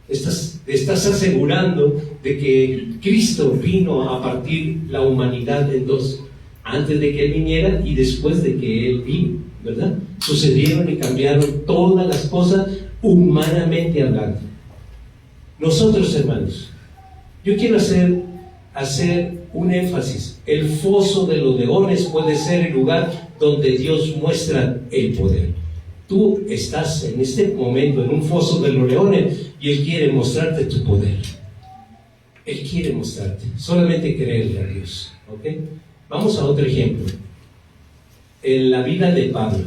Estás asegurando de que Cristo vino a partir la humanidad en dos, antes de que Él viniera y después de que Él vino, ¿verdad? Sucedieron y cambiaron todas las cosas humanamente hablando. Nosotros, hermanos, yo quiero hacer un énfasis. El foso de los leones puede ser el lugar donde Dios muestra el poder. Tú estás en este momento en un foso de los leones y Él quiere mostrarte tu poder. Él quiere mostrarte. Solamente creerle a Dios. ¿Ok? Vamos a otro ejemplo. En la vida de Pablo.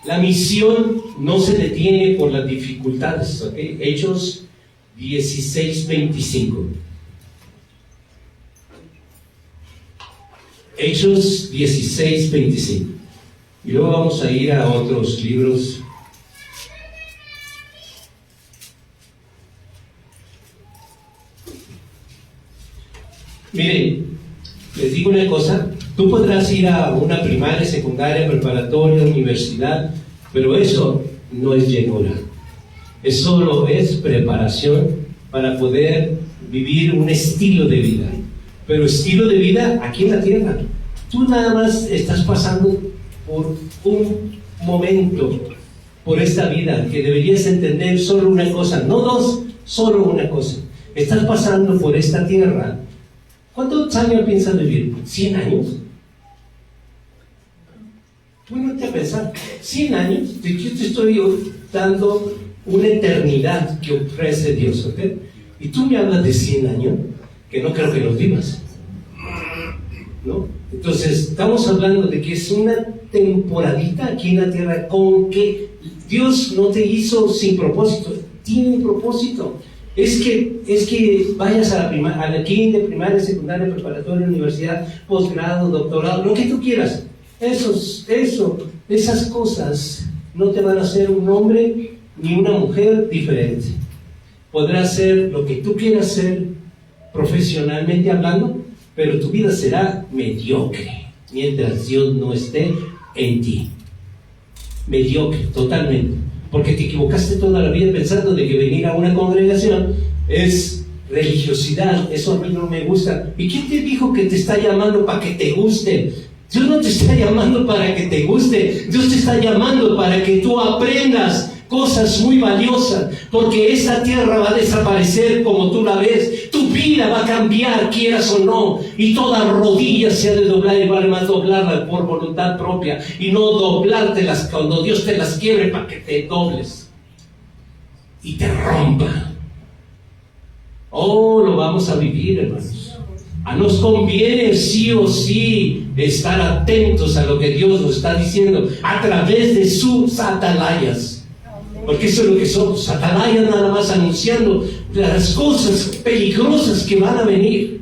La misión no se detiene por las dificultades. ¿Ok? Hechos 16:25. Hechos 16:25. Y luego vamos a ir a otros libros. Miren, les digo una cosa, tú podrás ir a una primaria, secundaria, preparatoria, universidad, pero eso no es llenura. Eso solo es preparación para poder vivir un estilo de vida. Pero estilo de vida aquí en la tierra. Tú nada más estás pasando por un momento, por esta vida, que deberías entender solo una cosa, no dos, solo una cosa. Estás pasando por esta tierra. ¿Cuántos años piensas vivir? ¿100 años? Ponte a pensar, 100 años, de que yo te estoy dando una eternidad que ofrece Dios, ¿ok? Y tú me hablas de 100 años, que no creo que los vivas, ¿no? Entonces, estamos hablando de que es una temporadita aquí en la tierra con que Dios no te hizo sin propósito, tiene un propósito. Es que vayas a la kinder, primaria, secundaria, preparatoria, universidad, posgrado, doctorado, lo que tú quieras. Esas cosas no te van a hacer un hombre ni una mujer diferente. Podrás ser lo que tú quieras ser profesionalmente hablando, pero tu vida será mediocre mientras Dios no esté en ti. Mediocre, totalmente. Porque te equivocaste toda la vida pensando de que venir a una congregación es religiosidad. Eso a mí no me gusta. ¿Y quién te dijo que te está llamando para que te guste? Dios no te está llamando para que te guste. Dios te está llamando para que tú aprendas cosas muy valiosas, porque esta tierra va a desaparecer como tú la ves. Tu vida va a cambiar, quieras o no, y toda rodilla se ha de doblar, y vale más doblarla por voluntad propia y no doblártelas cuando Dios te las quiebre para que te dobles y te rompa. Oh, lo vamos a vivir, hermanos. Nos conviene sí o sí estar atentos a lo que Dios nos está diciendo a través de sus atalayas. Porque eso es lo que somos, atalayas nada más anunciando las cosas peligrosas que van a venir.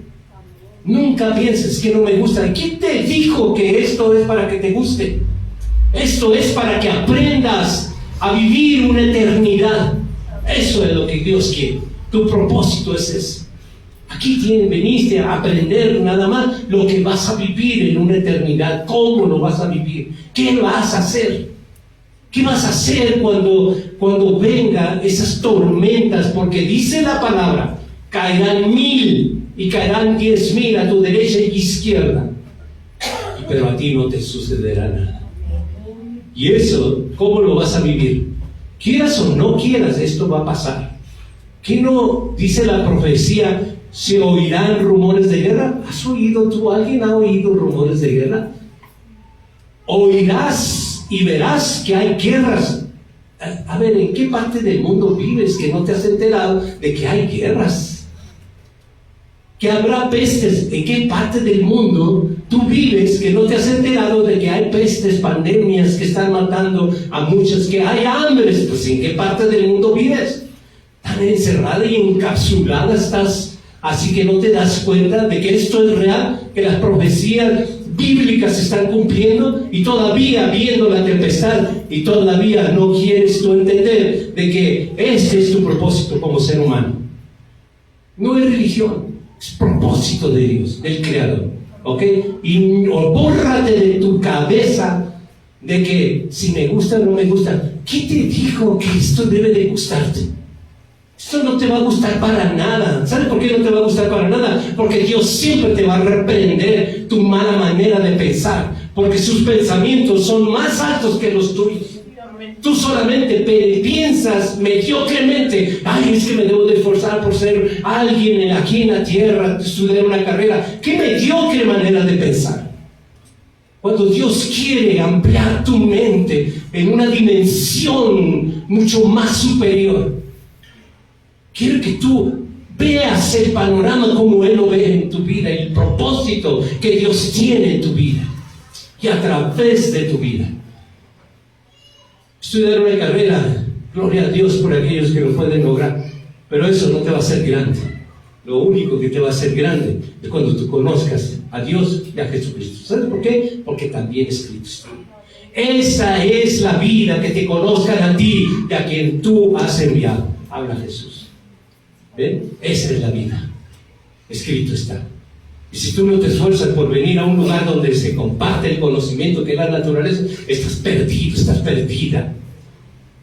Nunca pienses que no me gusta. ¿Quién te dijo que esto es para que te guste? Esto es para que aprendas a vivir una eternidad. Eso es lo que Dios quiere. Tu propósito es ese. Aquí veniste a aprender nada más lo que vas a vivir en una eternidad. ¿Cómo lo vas a vivir? ¿Qué vas a hacer? ¿Qué vas a hacer cuando vengan esas tormentas? Porque dice la palabra, caerán 1000 y caerán 10,000 a tu derecha y izquierda, pero a ti no te sucederá nada. Y eso, ¿cómo lo vas a vivir? Quieras o no quieras, esto va a pasar. ¿Qué no dice la profecía? ¿Se oirán rumores de guerra? ¿Has oído tú? ¿Alguien ha oído rumores de guerra? Oirás y verás que hay guerras. A ver, ¿en qué parte del mundo vives que no te has enterado de que hay guerras? Que habrá pestes. ¿En qué parte del mundo tú vives que no te has enterado de que hay pestes, pandemias que están matando a muchos, que hay hambres? Pues ¿en qué parte del mundo vives? Tan encerrada y encapsulada estás, así que no te das cuenta de que esto es real, que las profecías bíblicas se están cumpliendo y todavía viendo la tempestad y todavía no quieres tú entender de que ese es tu propósito como ser humano. No es religión, es propósito de Dios, del Creador, ¿ok? Y bórrate de tu cabeza de que si me gusta o no me gusta. ¿Qué te dijo que esto debe de gustarte? Esto no te va a gustar para nada. ¿Sabes por qué no te va a gustar para nada? Porque Dios siempre te va a reprender tu mala manera de pensar, porque sus pensamientos son más altos que los tuyos. Tú solamente piensas mediocremente: ay, es que me debo de esforzar por ser alguien aquí en la tierra, estudiar una carrera. ¡Qué mediocre manera de pensar! Cuando Dios quiere ampliar tu mente en una dimensión mucho más superior, quiere que tú veas el panorama como Él lo ve en tu vida, el propósito que Dios tiene en tu vida y a través de tu vida. Estudiar una carrera, gloria a Dios por aquellos que lo pueden lograr, pero eso no te va a hacer grande. Lo único que te va a hacer grande es cuando tú conozcas a Dios y a Jesucristo. ¿Sabes por qué? Porque también escrito está. Esa es la vida, que te conozcan a ti y a quien tú has enviado. Habla Jesús. ¿Ven? Esa es la vida. Escrito está. Y si tú no te esfuerzas por venir a un lugar donde se comparte el conocimiento que es la naturaleza, estás perdido, estás perdida.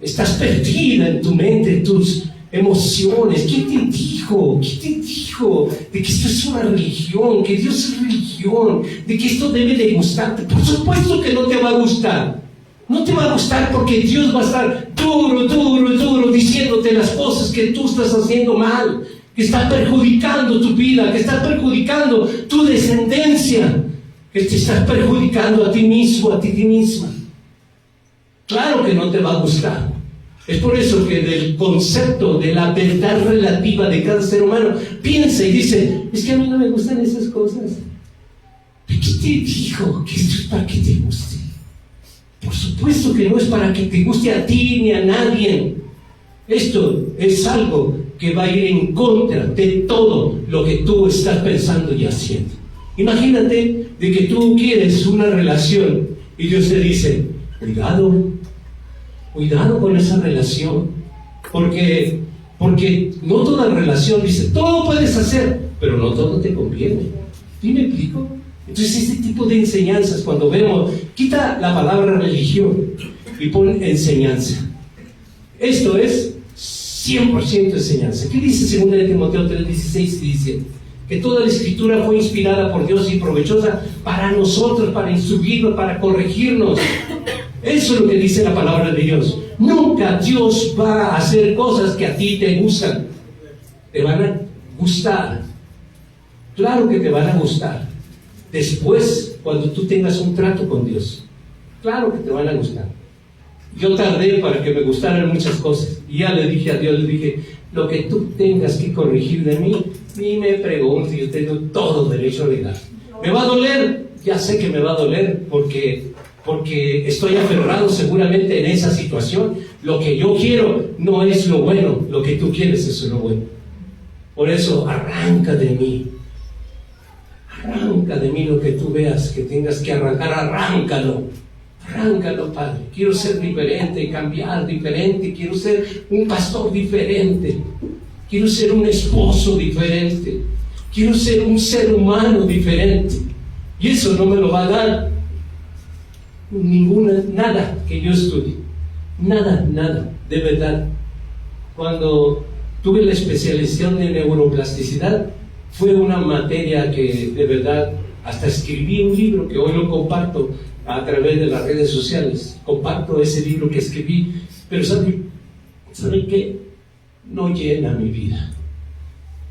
Estás perdida en tu mente, en tus emociones. ¿Quién te dijo? ¿Quién te dijo de que esto es una religión, que Dios es religión, de que esto debe de gustarte? Por supuesto que no te va a gustar. No te va a gustar porque Dios va a estar duro diciéndote las cosas que tú estás haciendo mal, que está perjudicando tu vida, que está perjudicando tu descendencia, que te estás perjudicando a ti mismo, a ti misma. Claro que no te va a gustar. Es por eso que del concepto de la verdad relativa de cada ser humano piensa y dice: es que a mí no me gustan esas cosas. ¿Qué te dijo? Que esto es para que te guste. Por supuesto que no es para que te guste a ti ni a nadie. Esto es algo que va a ir en contra de todo lo que tú estás pensando y haciendo. Imagínate de que tú quieres una relación y Dios te dice: cuidado con esa relación, porque no toda relación, dice, todo puedes hacer, pero no todo te conviene. ¿Sí me explico? Entonces este tipo de enseñanzas, cuando vemos, quita la palabra religión y pon enseñanza. Esto es 100% enseñanza. ¿Qué dice 2 Timoteo 3:16 y 17? Que toda la escritura fue inspirada por Dios y provechosa para nosotros, para instruirnos, para corregirnos. Eso es lo que dice la palabra de Dios. Nunca Dios va a hacer cosas que a ti te gustan. Te van a gustar. Claro que te van a gustar. Después, cuando tú tengas un trato con Dios, claro que te van a gustar. Yo tardé para que me gustaran muchas cosas. Y ya le dije a Dios, le dije: lo que tú tengas que corregir de mí, ni me preguntes, yo tengo todo derecho a negar. ¿Me va a doler? Ya sé que me va a doler porque estoy aferrado seguramente en esa situación. Lo que yo quiero no es lo bueno, lo que tú quieres es lo bueno. Por eso arranca de mí lo que tú veas que tengas que arrancar. Arráncalo, Padre. Quiero ser diferente, cambiar diferente, quiero ser un pastor diferente, quiero ser un esposo diferente, quiero ser un ser humano diferente. Y eso no me lo va a dar nada que yo estudie, nada, de verdad. Cuando tuve la especialización de neuroplasticidad, fue una materia que de verdad, hasta escribí un libro que hoy lo comparto a través de las redes sociales. Comparto ese libro que escribí, pero ¿saben qué? No llena mi vida,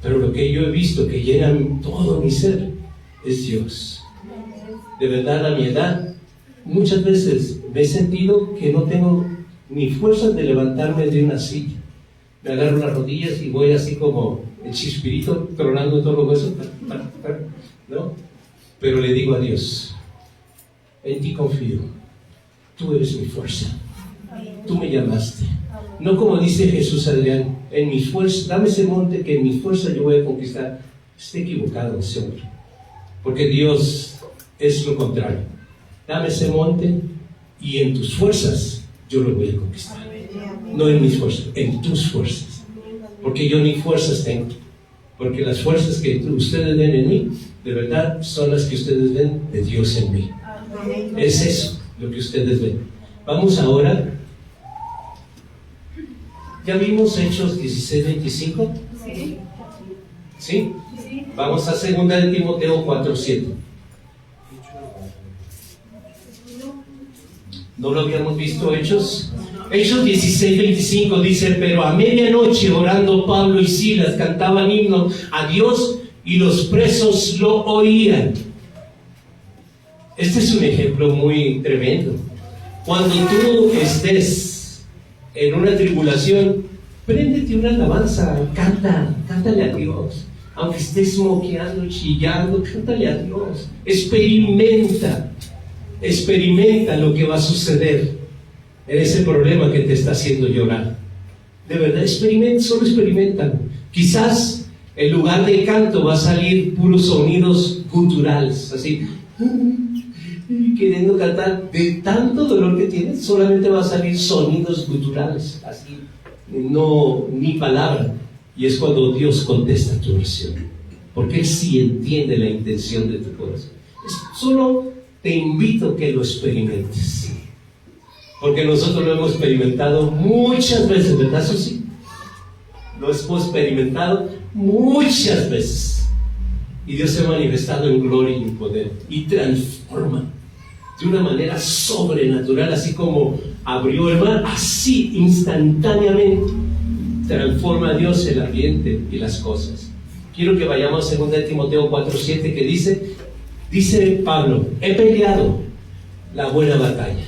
pero lo que yo he visto que llena todo mi ser es Dios. De verdad, a mi edad, muchas veces me he sentido que no tengo ni fuerzas de levantarme de una silla. Me agarro las rodillas y voy así como el Chespirito tronando todos los huesos, ¿no? Pero le digo a Dios: en ti confío, tú eres mi fuerza, tú me llamaste. No como dice Jesús Adrián: en mi fuerza, dame ese monte que en mi fuerza yo voy a conquistar. Está equivocado ese hombre, porque Dios es lo contrario. Dame ese monte y en tus fuerzas yo lo voy a conquistar. No en mis fuerzas, en tus fuerzas. Porque yo ni fuerzas tengo. Porque las fuerzas que ustedes ven en mí, de verdad, son las que ustedes ven de Dios en mí. Es eso lo que ustedes ven. Vamos ahora. ¿Ya vimos Hechos 16:25? Sí. ¿Sí? Vamos a 2 de Timoteo 4:7. ¿No lo habíamos visto Hechos? Hechos 16:25 dice: pero a medianoche, orando Pablo y Silas, cantaban himnos a Dios y los presos lo oían. Este es un ejemplo muy tremendo. Cuando tú estés en una tribulación, préndete una alabanza, cántale a Dios. Aunque estés moqueando, chillando, cántale a Dios. Experimenta lo que va a suceder en ese problema que te está haciendo llorar. De verdad, solo experimenta. Quizás en lugar de canto va a salir puros sonidos guturales, así, queriendo cantar. De tanto dolor que tienes, solamente va a salir sonidos guturales, así, no, ni palabra. Y es cuando Dios contesta tu oración, porque Él sí entiende la intención de tu corazón. Solo te invito a que lo experimentes, porque nosotros lo hemos experimentado muchas veces, ¿verdad? Eso sí, lo hemos experimentado muchas veces, y Dios se ha manifestado en gloria y en poder, y transforma de una manera sobrenatural, así como abrió el mar, así instantáneamente transforma a Dios el ambiente y las cosas. Quiero que vayamos a 2 de Timoteo 4:7, que dice Pablo: he peleado la buena batalla,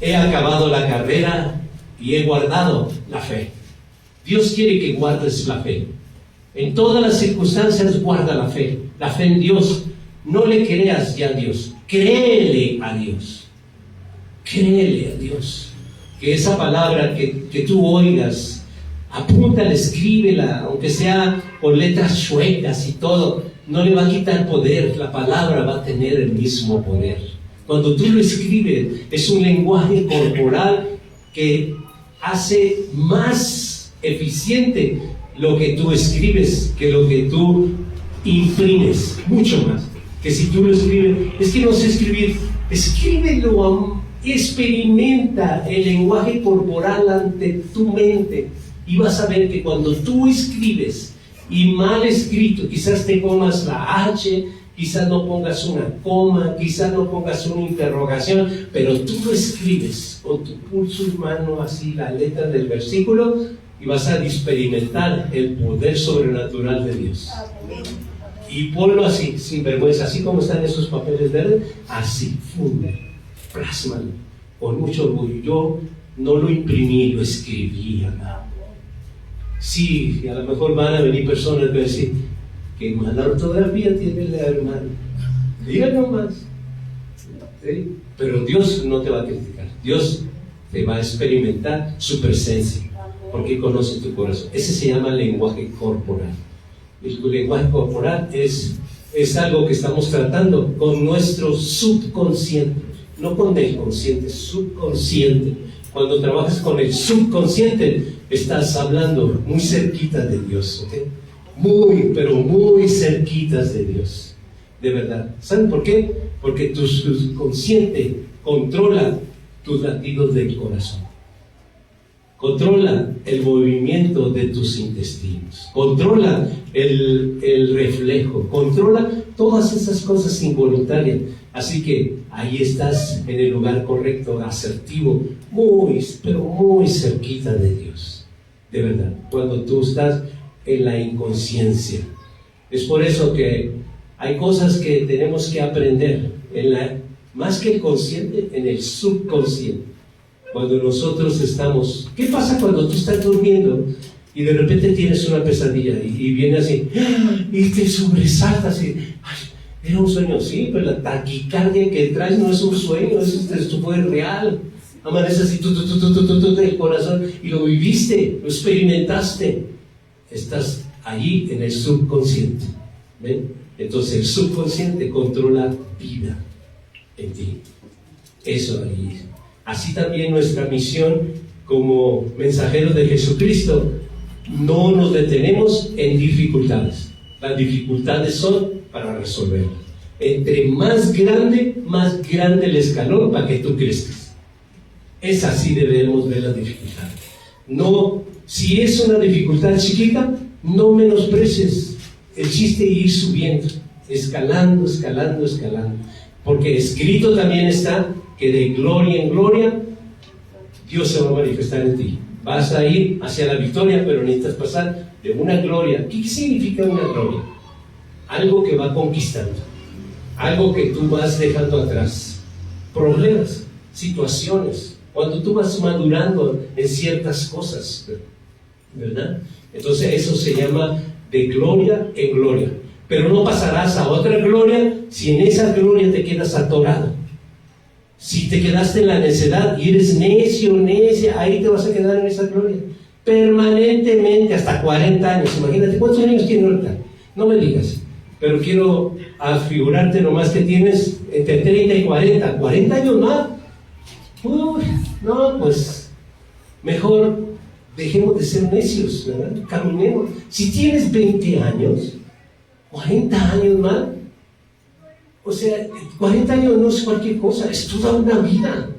he acabado la carrera y he guardado la fe. Dios quiere que guardes la fe. En todas las circunstancias guarda la fe en Dios. No le creas ya a Dios, créele a Dios. Créele a Dios. Que esa palabra que tú oigas, apúntala, escríbela, aunque sea con letras chuecas y todo, no le va a quitar poder. La palabra va a tener el mismo poder. Cuando tú lo escribes, es un lenguaje corporal que hace más eficiente lo que tú escribes que lo que tú imprimes, mucho más. Que si tú lo escribes, es que no sé escribir, escríbelo, experimenta el lenguaje corporal ante tu mente. Y vas a ver que cuando tú escribes y mal escrito, quizás te comas la H, quizás no pongas una coma, quizás no pongas una interrogación, pero tú lo escribes con tu pulso y mano así la letra del versículo, y vas a experimentar el poder sobrenatural de Dios. Y ponlo así, sin vergüenza, así como están esos papeles verdes, así, funde, plásmalo, con mucho orgullo. Yo no lo imprimí, lo escribí, ¿verdad? Sí, a lo mejor van a venir personas que decir: ¿qué mala ortografía tiene la hermana? Diga nomás. ¿Sí? Pero Dios no te va a criticar. Dios te va a experimentar su presencia, porque conoce tu corazón. Ese se llama lenguaje corporal. El lenguaje corporal es algo que estamos tratando con nuestro subconsciente, no con el consciente, subconsciente. Cuando trabajas con el subconsciente, estás hablando muy cerquita de Dios, ¿okay? Muy, pero muy cerquitas de Dios, de verdad. ¿Saben por qué? Porque tu subconsciente controla tus latidos del corazón, controla el movimiento de tus intestinos, controla el reflejo, controla todas esas cosas involuntarias. Así que ahí estás en el lugar correcto, asertivo, muy, pero muy cerquita de Dios, de verdad, cuando tú estás en la inconsciencia. Es por eso que hay cosas que tenemos que aprender, más que el consciente, en el subconsciente. Cuando nosotros estamos, ¿qué pasa cuando tú estás durmiendo y de repente tienes una pesadilla y viene así, y te sobresaltas y, ay, era un sueño? Sí, pero la taquicardia que traes no es un sueño, esto fue real. Amanece así, el corazón, y lo viviste, lo experimentaste. Estás allí en el subconsciente. ¿Ven? Entonces el subconsciente controla vida en ti. Eso ahí. Así también nuestra misión como mensajeros de Jesucristo, no nos detenemos en dificultades. Las dificultades son para resolver. Entre más grande el escalón para que tú crezcas. Es así debemos ver las dificultades. No, si es una dificultad chiquita, no menosprecies. El chiste es ir subiendo, escalando. Porque escrito también está que de gloria en gloria Dios se va a manifestar en ti. Vas a ir hacia la victoria, pero necesitas pasar de una gloria. ¿Qué significa una gloria? Algo que va conquistando, algo que tú vas dejando atrás. Problemas, situaciones, cuando tú vas madurando en ciertas cosas, ¿verdad? Entonces eso se llama de gloria en gloria. Pero no pasarás a otra gloria si en esa gloria te quedas atorado. Si te quedaste en la necedad y eres necio, necia, ahí te vas a quedar en esa gloria. Permanentemente, hasta 40 años. Imagínate, ¿cuántos años tienes ahorita? No me digas. Pero quiero afigurarte nomás que tienes entre 30 y 40. ¿40 años más? Uy, no, pues mejor dejemos de ser necios, ¿verdad? Caminemos. Si tienes 20 años, 40 años más, o sea, 40 años no es cualquier cosa, es toda una vida.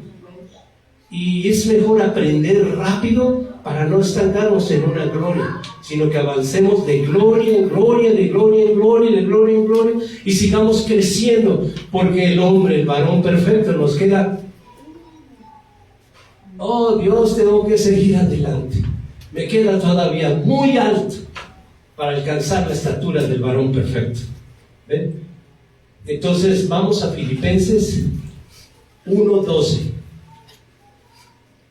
Y es mejor aprender rápido para no estancarnos en una gloria, sino que avancemos de gloria en gloria, de gloria en gloria, de gloria en gloria, y sigamos creciendo, porque el hombre, el varón perfecto, nos queda, oh Dios, tengo que seguir adelante. Me queda todavía muy alto para alcanzar la estatura del varón perfecto. ¿Ven? Entonces vamos a Filipenses 1:12.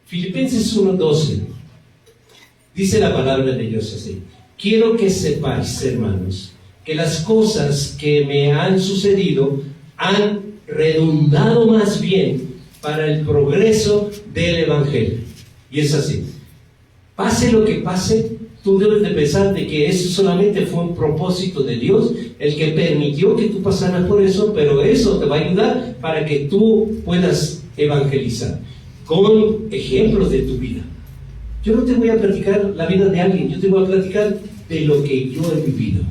Filipenses 1:12. Dice la palabra de Dios así: quiero que sepáis, hermanos, que las cosas que me han sucedido han redundado más bien para el progreso del Evangelio. Y es así. Pase lo que pase, tú debes de pensar de que eso solamente fue un propósito de Dios, el que permitió que tú pasaras por eso, pero eso te va a ayudar para que tú puedas evangelizar con ejemplos de tu vida. Yo no te voy a platicar la vida de alguien, yo te voy a platicar de lo que yo he vivido,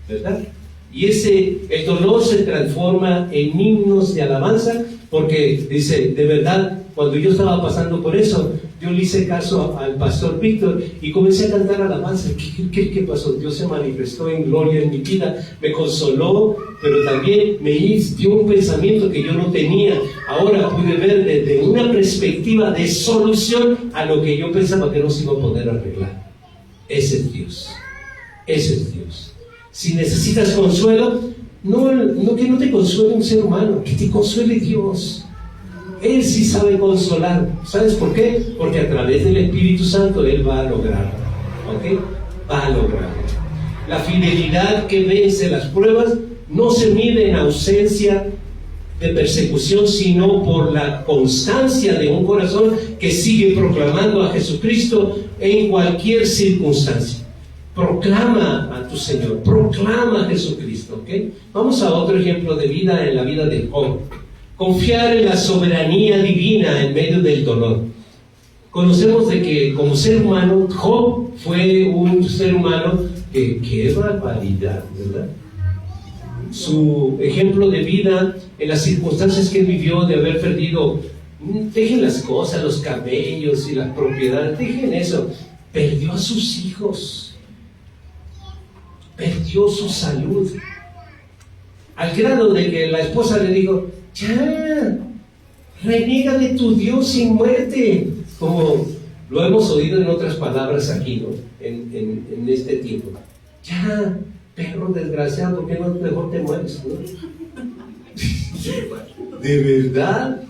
¿verdad? Y el dolor se transforma en himnos de alabanza, porque dice, de verdad, cuando yo estaba pasando por eso, yo le hice caso al pastor Víctor y comencé a cantar alabanza. ¿Qué pasó? Dios se manifestó en gloria en mi vida, me consoló, pero también me dio un pensamiento que yo no tenía. Ahora pude ver desde una perspectiva de solución a lo que yo pensaba que no se iba a poder arreglar. Ese es Dios. Ese es Dios. Si necesitas consuelo, no que no te consuele un ser humano, que te consuele Dios. Él sí sabe consolar. ¿Sabes por qué? Porque a través del Espíritu Santo Él va a lograrlo. ¿Ok? Va a lograrlo. La fidelidad que vence las pruebas no se mide en ausencia de persecución, sino por la constancia de un corazón que sigue proclamando a Jesucristo en cualquier circunstancia. Proclama a tu Señor, proclama a Jesucristo. ¿Ok? Vamos a otro ejemplo de vida en la vida de Job. Confiar en la soberanía divina en medio del dolor. Conocemos de que como ser humano, Job fue un ser humano que qué barbaridad, ¿verdad? Su ejemplo de vida en las circunstancias que vivió de haber perdido, dejen las cosas, los camellos y las propiedades, dejen eso, perdió a sus hijos, perdió su salud, al grado de que la esposa le dijo, ya, reniega de tu Dios sin muerte, como lo hemos oído en otras palabras aquí, ¿no? En este tiempo. Ya, perro desgraciado, ¿por qué no mejor te mueres, no? ¿De verdad?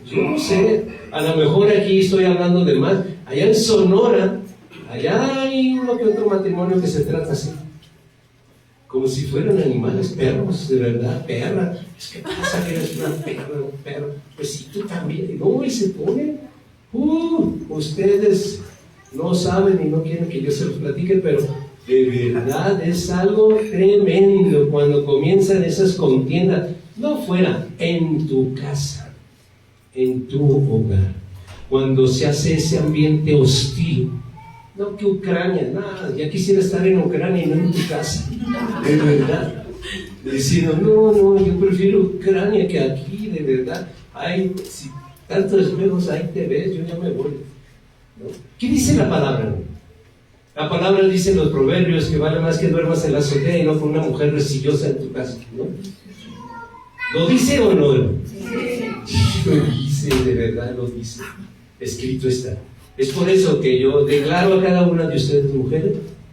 Yo no sé, a lo mejor aquí estoy hablando de más. Allá en Sonora, allá hay uno que otro matrimonio que se trata así. Como si fueran animales, perros, de verdad, perra. Es que pasa que eres una perra, un perro. Pues sí, tú también. No, y se pone. Ustedes no saben y no quieren que yo se los platique, pero De verdad es algo tremendo cuando comienzan esas contiendas, no fuera, en tu casa, en tu hogar, cuando se hace ese ambiente hostil. No que Ucrania, nada, ya quisiera estar en Ucrania y no en tu casa, de verdad. Diciendo, no, yo prefiero Ucrania que aquí, de verdad. Hay si tantos espejos, ahí te ves, yo ya me voy, ¿no? ¿Qué dice la palabra? La palabra dice en los proverbios que vale más que duermas en la azotea y no con una mujer resillosa en tu casa, ¿no? ¿Lo dice o no? Sí, lo dice, de verdad lo dice. Escrito está. Es por eso que yo declaro a cada una de ustedes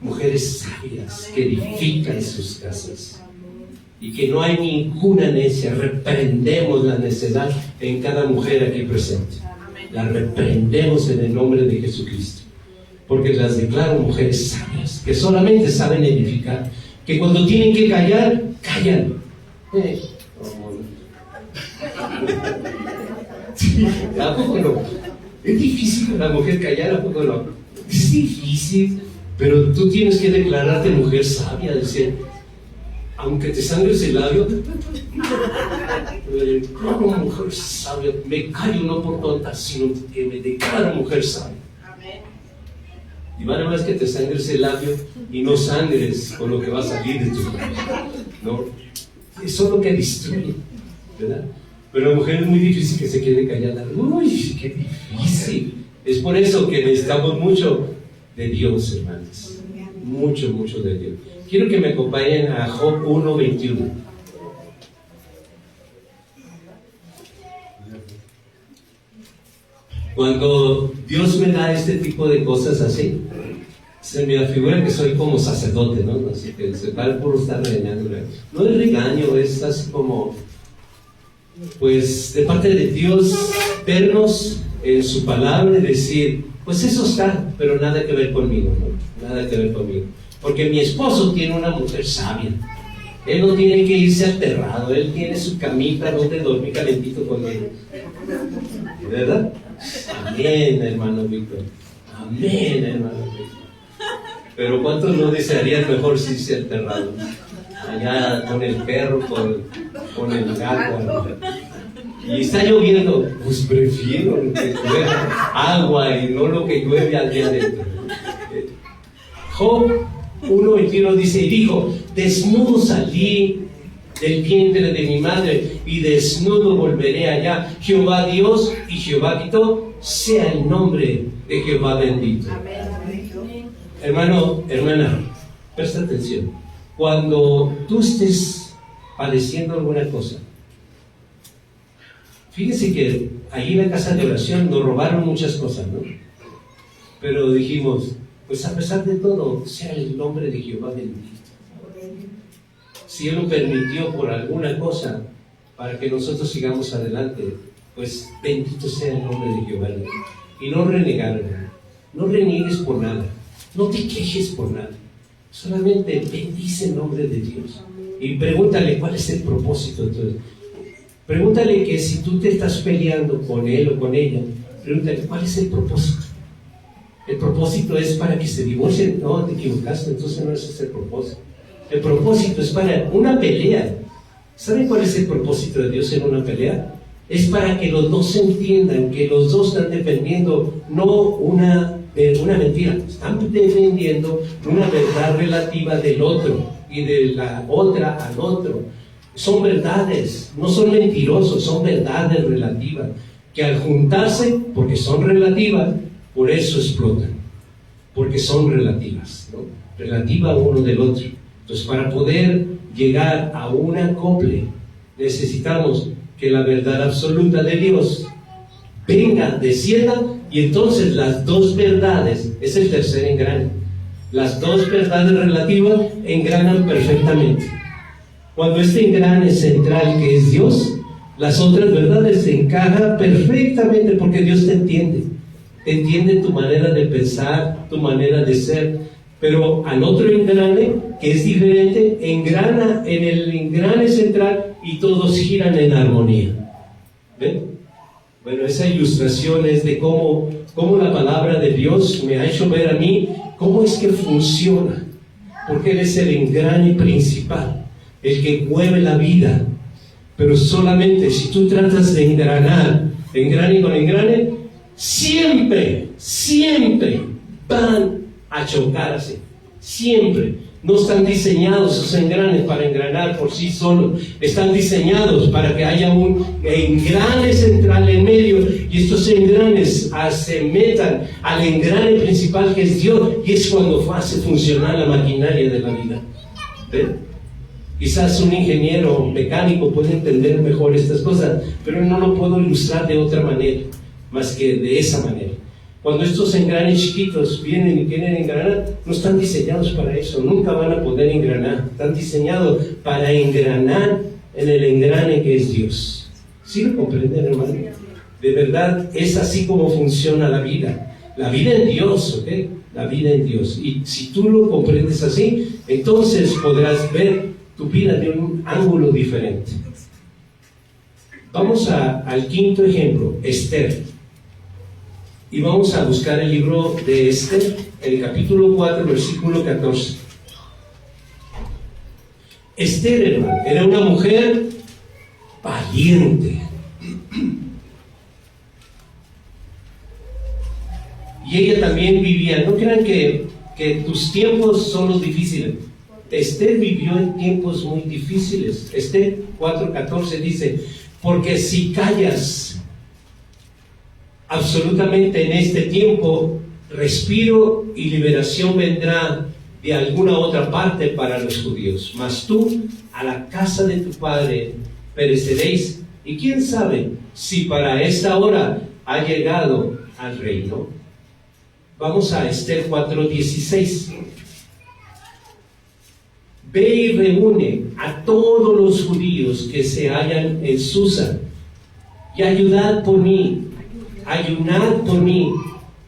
mujeres sabias que edifican sus casas. Y que no hay ninguna necia. Reprendemos la necedad en cada mujer aquí presente. La reprendemos en el nombre de Jesucristo. Porque las declaro mujeres sabias, que solamente saben edificar, que cuando tienen que callar, callan. Sí, ¿a poco no? Es difícil que la mujer callar, ¿a poco no? Es difícil, pero tú tienes que declararte mujer sabia, decir, aunque te sangres el labio, como mujer sabia, me callo no por tonta, sino que me declaro mujer sabia. Y vale más que te sangres el labio y no sangres con lo que va a salir de tu labio, ¿no? Eso es lo que destruye, ¿verdad? Pero la mujer es muy difícil que se quede callada. Uy, qué difícil. Es por eso que necesitamos mucho de Dios, hermanos. Mucho de Dios. Quiero que me acompañen a Job 1:21. Cuando Dios me da este tipo de cosas así, se me afigura que soy como sacerdote, ¿no? Así que se va por estar regañando. No es regaño, es así como, pues, de parte de Dios, vernos en su palabra y decir, pues eso está, pero nada que ver conmigo, ¿no? Nada que ver conmigo. Porque mi esposo tiene una mujer sabia. Él no tiene que irse aterrado, él tiene su camita donde dormir calentito con él. ¿Verdad? Amén, hermano Víctor. Amén, hermano Víctor. Pero ¿cuántos no desearían mejor si irse aterrado? Allá con el perro, con el gato, ¿no? Y está lloviendo, pues prefiero que llueva agua y no lo que llueve allá adentro. Job 1:21 dice, y dijo, desnudo salí del vientre de mi madre y desnudo volveré allá. Jehová Dios y Jehová quitó, sea el nombre de Jehová bendito. Hermano, hermana, presta atención. Cuando tú estés padeciendo alguna cosa, fíjense que ahí en la casa de oración nos robaron muchas cosas, ¿no? Pero dijimos, pues a pesar de todo, sea el nombre de Jehová bendito. Si Él lo permitió por alguna cosa para que nosotros sigamos adelante, pues bendito sea el nombre de Jehová. Y no renegar, no reniegues por nada, no te quejes por nada, solamente bendice el nombre de Dios y pregúntale cuál es el propósito. Entonces, pregúntale que si tú te estás peleando con él o con ella, pregúntale cuál es el propósito. El propósito es para que se divorcien. No, te equivocaste, entonces no ese es el propósito. El propósito es para una pelea. ¿Saben cuál es el propósito de Dios en una pelea? Es para que los dos se entiendan, que los dos están defendiendo no una mentira, están defendiendo una verdad relativa del otro y de la otra al otro. Son verdades, no son mentirosos, son verdades relativas, que al juntarse, porque son relativas, por eso explotan, porque son relativas, ¿no? Relativa uno del otro. Entonces, para poder llegar a un acople, necesitamos que la verdad absoluta de Dios venga, descienda, y entonces las dos verdades, es el tercer engrane, las dos verdades relativas engranan perfectamente. Cuando este engrane central que es Dios, las otras verdades se encajan perfectamente porque Dios te entiende tu manera de pensar, tu manera de ser, pero al otro engrane, que es diferente, engrana en el engrane central y todos giran en armonía. ¿Ven? Bueno, esa ilustración es de cómo la palabra de Dios me ha hecho ver a mí cómo es que funciona. porque Él es el engrane principal, el que mueve la vida. Pero solamente si tú tratas de engranar, engrane con engrane, siempre van a chocarse. Siempre. No están diseñados esos engranes para engranar por sí solos. Están diseñados para que haya un engrane central en medio y estos engranes se metan al engrane principal que es Dios, y es cuando hace funcionar la maquinaria de la vida. ¿Ven? Quizás un ingeniero mecánico puede entender mejor estas cosas, pero no lo puedo ilustrar de otra manera, más que de esa manera. Cuando estos engranes chiquitos vienen y quieren engranar, no están diseñados para eso, nunca van a poder engranar. Están diseñados para engranar en el engrane que es Dios. ¿Sí lo comprenden, hermano? De verdad, es así como funciona la vida. La vida en Dios, ¿ok? La vida en Dios. Y si tú lo comprendes así, entonces podrás ver tu vida de un ángulo diferente. Vamos al quinto ejemplo, Esther. Y vamos a buscar el libro de Esther, el capítulo 4, versículo 14. Esther, hermano, era una mujer valiente. Y ella también vivía, no crean que tus tiempos son los difíciles. Esther vivió en tiempos muy difíciles. Esther 4:14 dice: porque si callas absolutamente en este tiempo, respiro y liberación vendrá de alguna otra parte para los judíos. Mas tú, a la casa de tu padre, pereceréis, y quién sabe si para esta hora ha llegado al reino. Vamos a Esther 4:16. Ve y reúne a todos los judíos que se hallan en Susa, y ayudad por mí, ayunad por mí,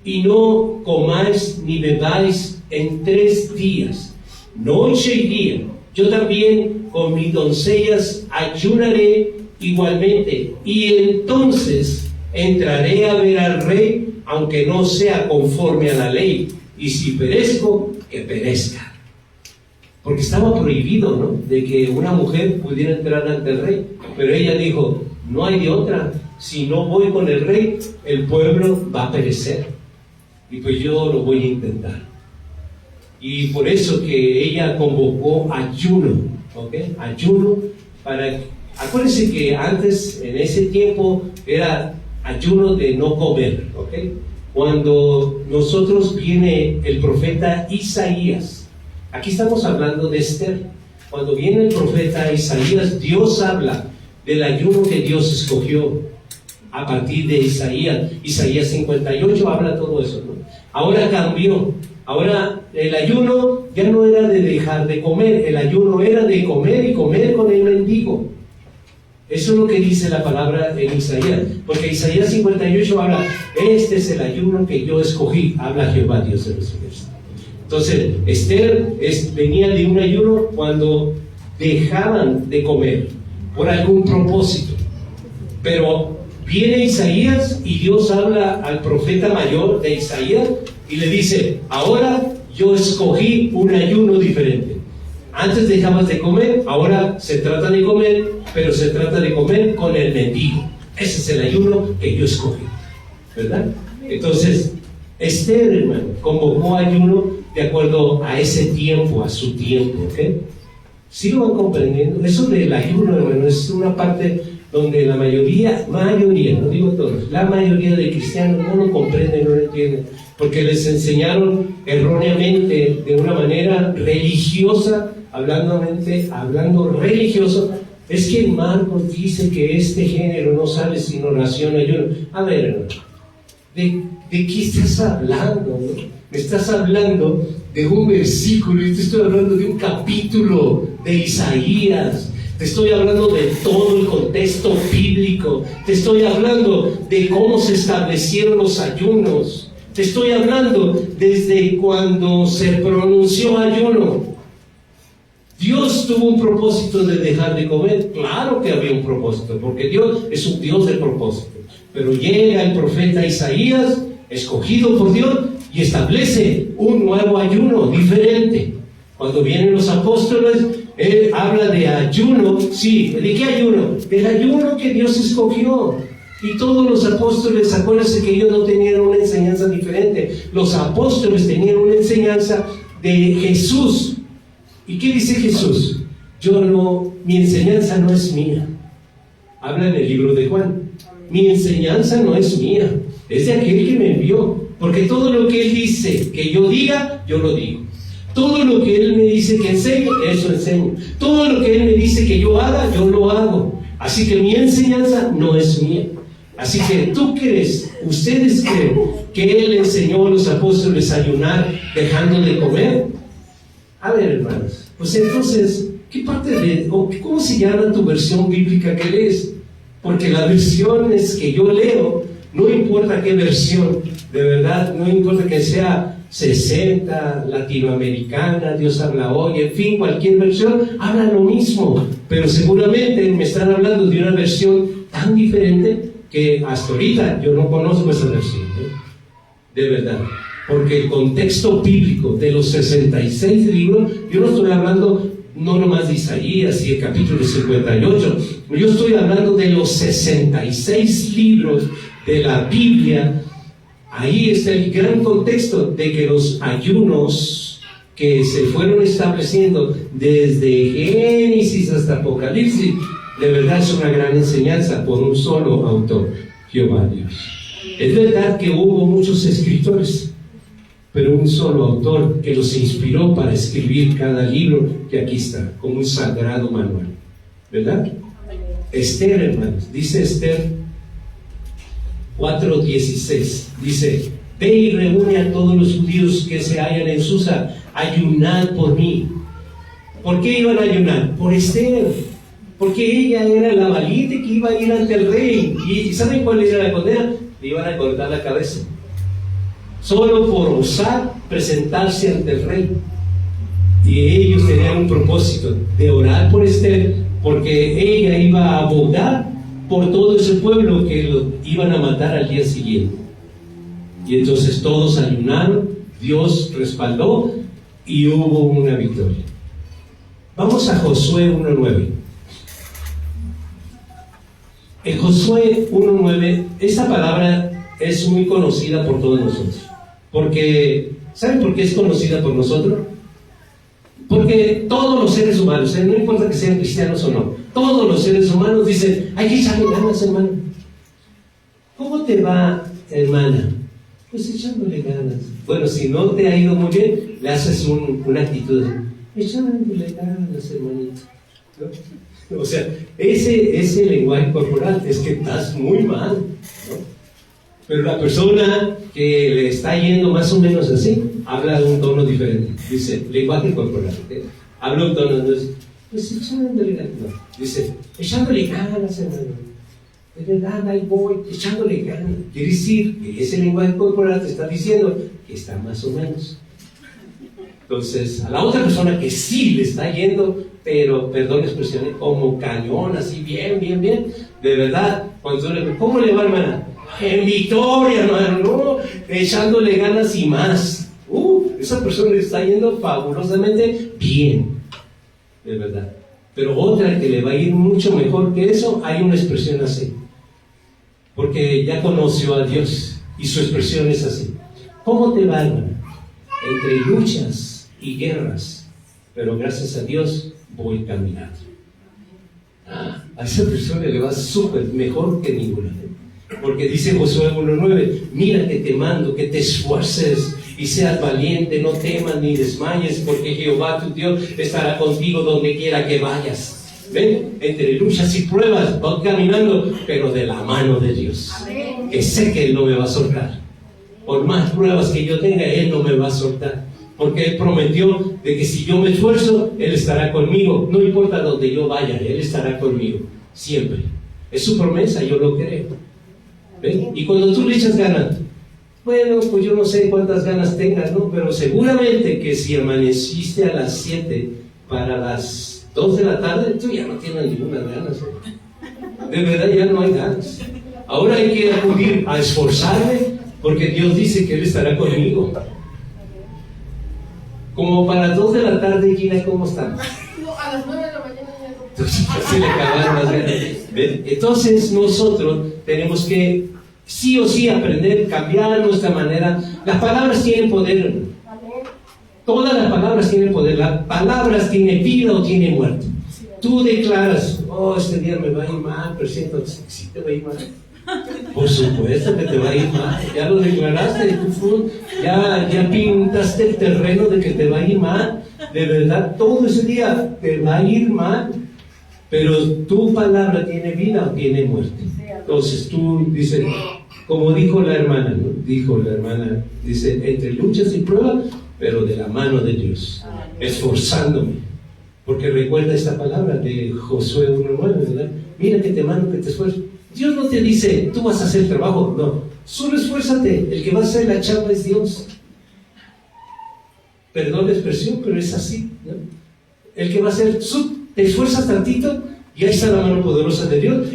y no comáis ni bebáis en 3 días, noche y día. Yo también con mis doncellas ayunaré igualmente, y entonces entraré a ver al rey, aunque no sea conforme a la ley, y si perezco, que perezca. Porque estaba prohibido, ¿no?, de que una mujer pudiera entrar ante el rey, pero ella dijo: no hay de otra. Si no voy con el rey, el pueblo va a perecer. Y pues yo lo voy a intentar. Y por eso que ella convocó ayuno, ¿ok? Ayuno para... Acuérdense que antes, en ese tiempo, era ayuno de no comer, ¿ok? Cuando nosotros viene el profeta Isaías, aquí estamos hablando de Esther. Cuando viene el profeta Isaías, Dios habla del ayuno que Dios escogió a partir de Isaías. Isaías 58 habla todo eso, ¿no? Ahora cambió. Ahora el ayuno ya no era de dejar de comer, el ayuno era de comer y comer con el mendigo. Eso es lo que dice la palabra en Isaías, porque Isaías 58 habla: este es el ayuno que yo escogí, habla Jehová Dios de los ejércitos. Entonces Esther venía de un ayuno cuando dejaban de comer por algún propósito. Pero viene Isaías y Dios habla al profeta mayor de Isaías y le dice: ahora yo escogí un ayuno diferente. Antes dejabas de comer, ahora se trata de comer, pero se trata de comer con el mendigo. Ese es el ayuno que yo escogí, ¿verdad? Entonces Esther, hermano, convocó ayuno de acuerdo a ese tiempo, a su tiempo, ¿ok? ¿Sí lo van comprendiendo? Eso del ayuno, hermano, es una parte donde la mayoría, no digo todos, la mayoría de cristianos no lo comprenden, no lo entienden, porque les enseñaron erróneamente, de una manera religiosa, hablando religioso. Es que Marcos dice que este género no sale sin oración y ayuno. A ver, hermano, ¿de qué estás hablando, no? Me estás hablando de un versículo, y te estoy hablando de un capítulo de Isaías. Te estoy hablando de todo el contexto bíblico. Te estoy hablando de cómo se establecieron los ayunos. Te estoy hablando desde cuando se pronunció ayuno. Dios tuvo un propósito de dejar de comer. Claro que había un propósito, porque Dios es un Dios de propósito. Pero llega el profeta Isaías, escogido por Dios, y establece un nuevo ayuno diferente. Cuando vienen los apóstoles, él habla de ayuno. Sí, ¿de qué ayuno? Del ayuno que Dios escogió. Y todos los apóstoles, acuérdense que ellos no tenían una enseñanza diferente. Los apóstoles tenían una enseñanza de Jesús. ¿Y qué dice Jesús? Mi enseñanza no es mía. Habla en el libro de Juan. Mi enseñanza no es mía, es de aquel que me envió. Porque todo lo que Él dice que yo diga, yo lo digo. Todo lo que Él me dice que enseñe, eso enseño. Todo lo que Él me dice que yo haga, yo lo hago. Así que mi enseñanza no es mía. Así que tú crees, ustedes creen que Él enseñó a los apóstoles a ayunar dejando de comer. A ver, hermanos, pues entonces, ¿qué parte cómo se llama tu versión bíblica que lees? Porque las versiones que yo leo, no importa qué versión, de verdad, no importa que sea 60, latinoamericana, Dios habla hoy, en fin, cualquier versión, habla lo mismo, pero seguramente me están hablando de una versión tan diferente que hasta ahorita yo no conozco esa versión, de verdad, porque el contexto bíblico de los 66 libros, yo no estoy hablando no nomás de Isaías y el capítulo 58, yo estoy hablando de los 66 libros de la Biblia. Ahí está el gran contexto de que los ayunos que se fueron estableciendo desde Génesis hasta Apocalipsis, de verdad es una gran enseñanza por un solo autor, Jehová Dios. Es verdad que hubo muchos escritores, pero un solo autor que los inspiró para escribir cada libro que aquí está, como un sagrado manual, ¿verdad? Esther, hermanos, dice Esther 4:16, dice: ve y reúne a todos los judíos que se hallan en Susa, ayunad por mí. ¿Por qué iban a ayunar? Por Esther, porque ella era la valiente que iba a ir ante el rey. ¿Y saben cuál era la condena? Le iban a cortar la cabeza, solo por osar presentarse ante el rey. Y ellos tenían un propósito de orar por Esther, porque ella iba a abogar por todo ese pueblo que lo iban a matar al día siguiente. Y entonces todos ayunaron, Dios respaldó y hubo una victoria. Vamos a Josué 1:9. En Josué 1:9, esta palabra es muy conocida por todos nosotros. Porque, ¿saben por qué es conocida por nosotros? Porque todos los seres humanos, no importa que sean cristianos o no, todos los seres humanos dicen: hay que echarle ganas, hermano. ¿Cómo te va, hermana? Pues echándole ganas. Bueno, si no te ha ido muy bien, le haces una actitud: echándole ganas, hermanito, ¿no? O sea, ese lenguaje corporal es que estás muy mal, ¿no? Pero la persona que le está yendo más o menos así, habla de un tono diferente. Dice, lenguaje corporal, habla un tono, entonces, pues echándole ganas. No, dice, echándole ganas, hermano. De verdad, ahí voy, echándole ganas. Quiere decir que ese lenguaje corporal te está diciendo que está más o menos. Entonces, a la otra persona que sí le está yendo, pero, perdón la expresión, como cañón, así bien, de verdad, cuando tú le, ¿cómo le va, hermana? En victoria, hermano, ¿no? Echándole ganas y más. Esa persona le está yendo fabulosamente bien, de verdad. Pero otra que le va a ir mucho mejor que eso, hay una expresión así, porque ya conoció a Dios y su expresión es así: ¿cómo te va, hermano? Entre luchas y guerras, pero gracias a Dios voy caminando. A esa persona le va súper mejor que ninguna. Porque dice Josué 1:9: mira que te mando que te esfuerces y seas valiente, no temas ni desmayes, porque Jehová tu Dios estará contigo donde quiera que vayas. ¿Ven? Entre luchas y pruebas voy caminando, pero de la mano de Dios. Que sé que Él no me va a soltar. Por más pruebas que yo tenga, Él no me va a soltar. Porque Él prometió de que si yo me esfuerzo, Él estará conmigo. No importa donde yo vaya, Él estará conmigo. Siempre. Es su promesa, yo lo creo. ¿Ven? Y cuando tú le echas ganas, bueno, pues yo no sé cuántas ganas tengas, ¿no? Pero seguramente que si amaneciste a las 7 para las 2 de la tarde, tú ya no tienes ninguna ganas, ¿eh? De verdad ya no hay ganas. Ahora hay que acudir a esforzarme, porque Dios dice que Él estará conmigo. Como para 2 de la tarde, Gina, ¿cómo están? No, a las 9 de la mañana ya no. Entonces, se le acabaron las ganas. ¿Ven? Entonces nosotros tenemos que sí o sí aprender, cambiar nuestra manera. Las palabras tienen poder. Todas las palabras tienen poder. Las palabras tienen vida o tienen muerte. Tú declaras, oh, este día me va a ir mal, pero siento que sí te va a ir mal. Por supuesto que te va a ir mal. Ya lo declaraste, ya pintaste el terreno de que te va a ir mal. De verdad, todo ese día te va a ir mal. Pero tu palabra tiene vida o tiene muerte. Entonces tú dices, como dijo la hermana, ¿no? Dijo la hermana, dice, entre luchas y pruebas, pero de la mano de Dios, esforzándome. Porque recuerda esta palabra de Josué 1:9, ¿verdad? Mira que te mando que te esfuerces. Dios no te dice, tú vas a hacer el trabajo, no. Solo esfuérzate, el que va a hacer la chamba es Dios. Perdón la expresión, pero es así, ¿no? El que va a hacer, te esfuerzas tantito y ahí está la mano poderosa de Dios.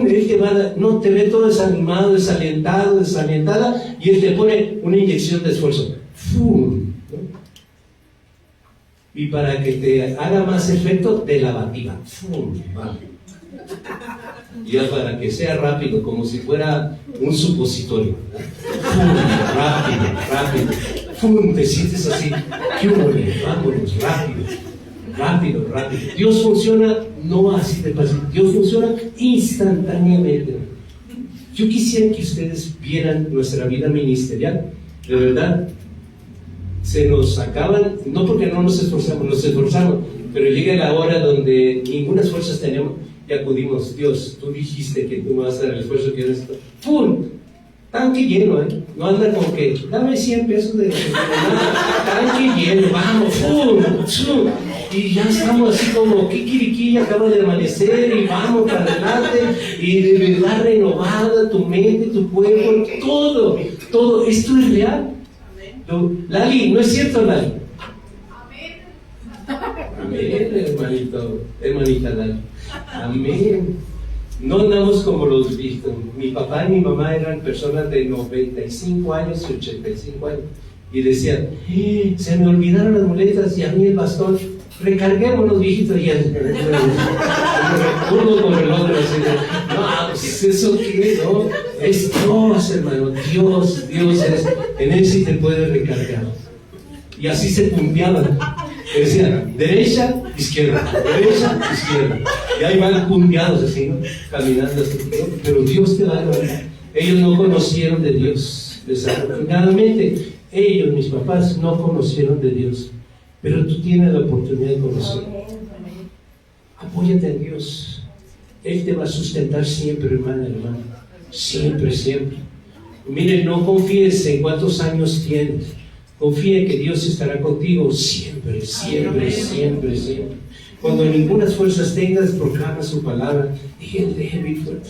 Él te va a dar, no te ve todo desanimado, desalentado, desalientada, y Él te pone una inyección de esfuerzo. ¡Fum! Y para que te haga más efecto, de lavativa. ¡Fum! Ya para que sea rápido, como si fuera un supositorio. ¡Fum! Rápido. ¡Fum! Te sientes así. ¡Qué bueno! Vámonos, rápido. Dios funciona no así de fácil. Dios funciona instantáneamente. Yo quisiera que ustedes vieran nuestra vida ministerial. De verdad, se nos acaban, no porque no nos esforzamos, pero llega la hora donde ninguna fuerzas tenemos y acudimos. Dios, tú dijiste que tú me vas a dar el esfuerzo que eres. ¡Pum! Tanque lleno, ¿eh? No anda como que, dame 100 pesos de tanque lleno, vamos, ¡pum! Y ya estamos así como kikiriki, acaba de amanecer y vamos para adelante, y de verdad renovada tu mente, tu cuerpo, todo. ¿Esto es real? Lali, ¿no es cierto, Lali? Amén, hermanita Lali. Amén. No andamos como los viejitos. Mi papá y mi mamá eran personas de 95 años y 85 años. Y decían, se me olvidaron las muletas y a mí el bastón. Recarguémonos, viejitos, y uno con el otro. Así de, no, pues eso qué, ¿no? Es Dios, hermano. Dios es. En Él sí te puede recargar. Y así se punteaban. Decían, derecha, izquierda. Y ahí van punteados así, ¿no? Caminando así, ¿no? Pero Dios te va a dar. Ellos no conocieron de Dios. Desafortunadamente, ellos, mis papás, no conocieron de Dios. Pero tú tienes la oportunidad de conocerlo. Apóyate en Dios. Él te va a sustentar siempre, hermano. Siempre. Miren, no confíes en cuántos años tienes. Confía en que Dios estará contigo siempre. Cuando ninguna fuerzas tengas, proclama su palabra. Dije, déjeme fuerte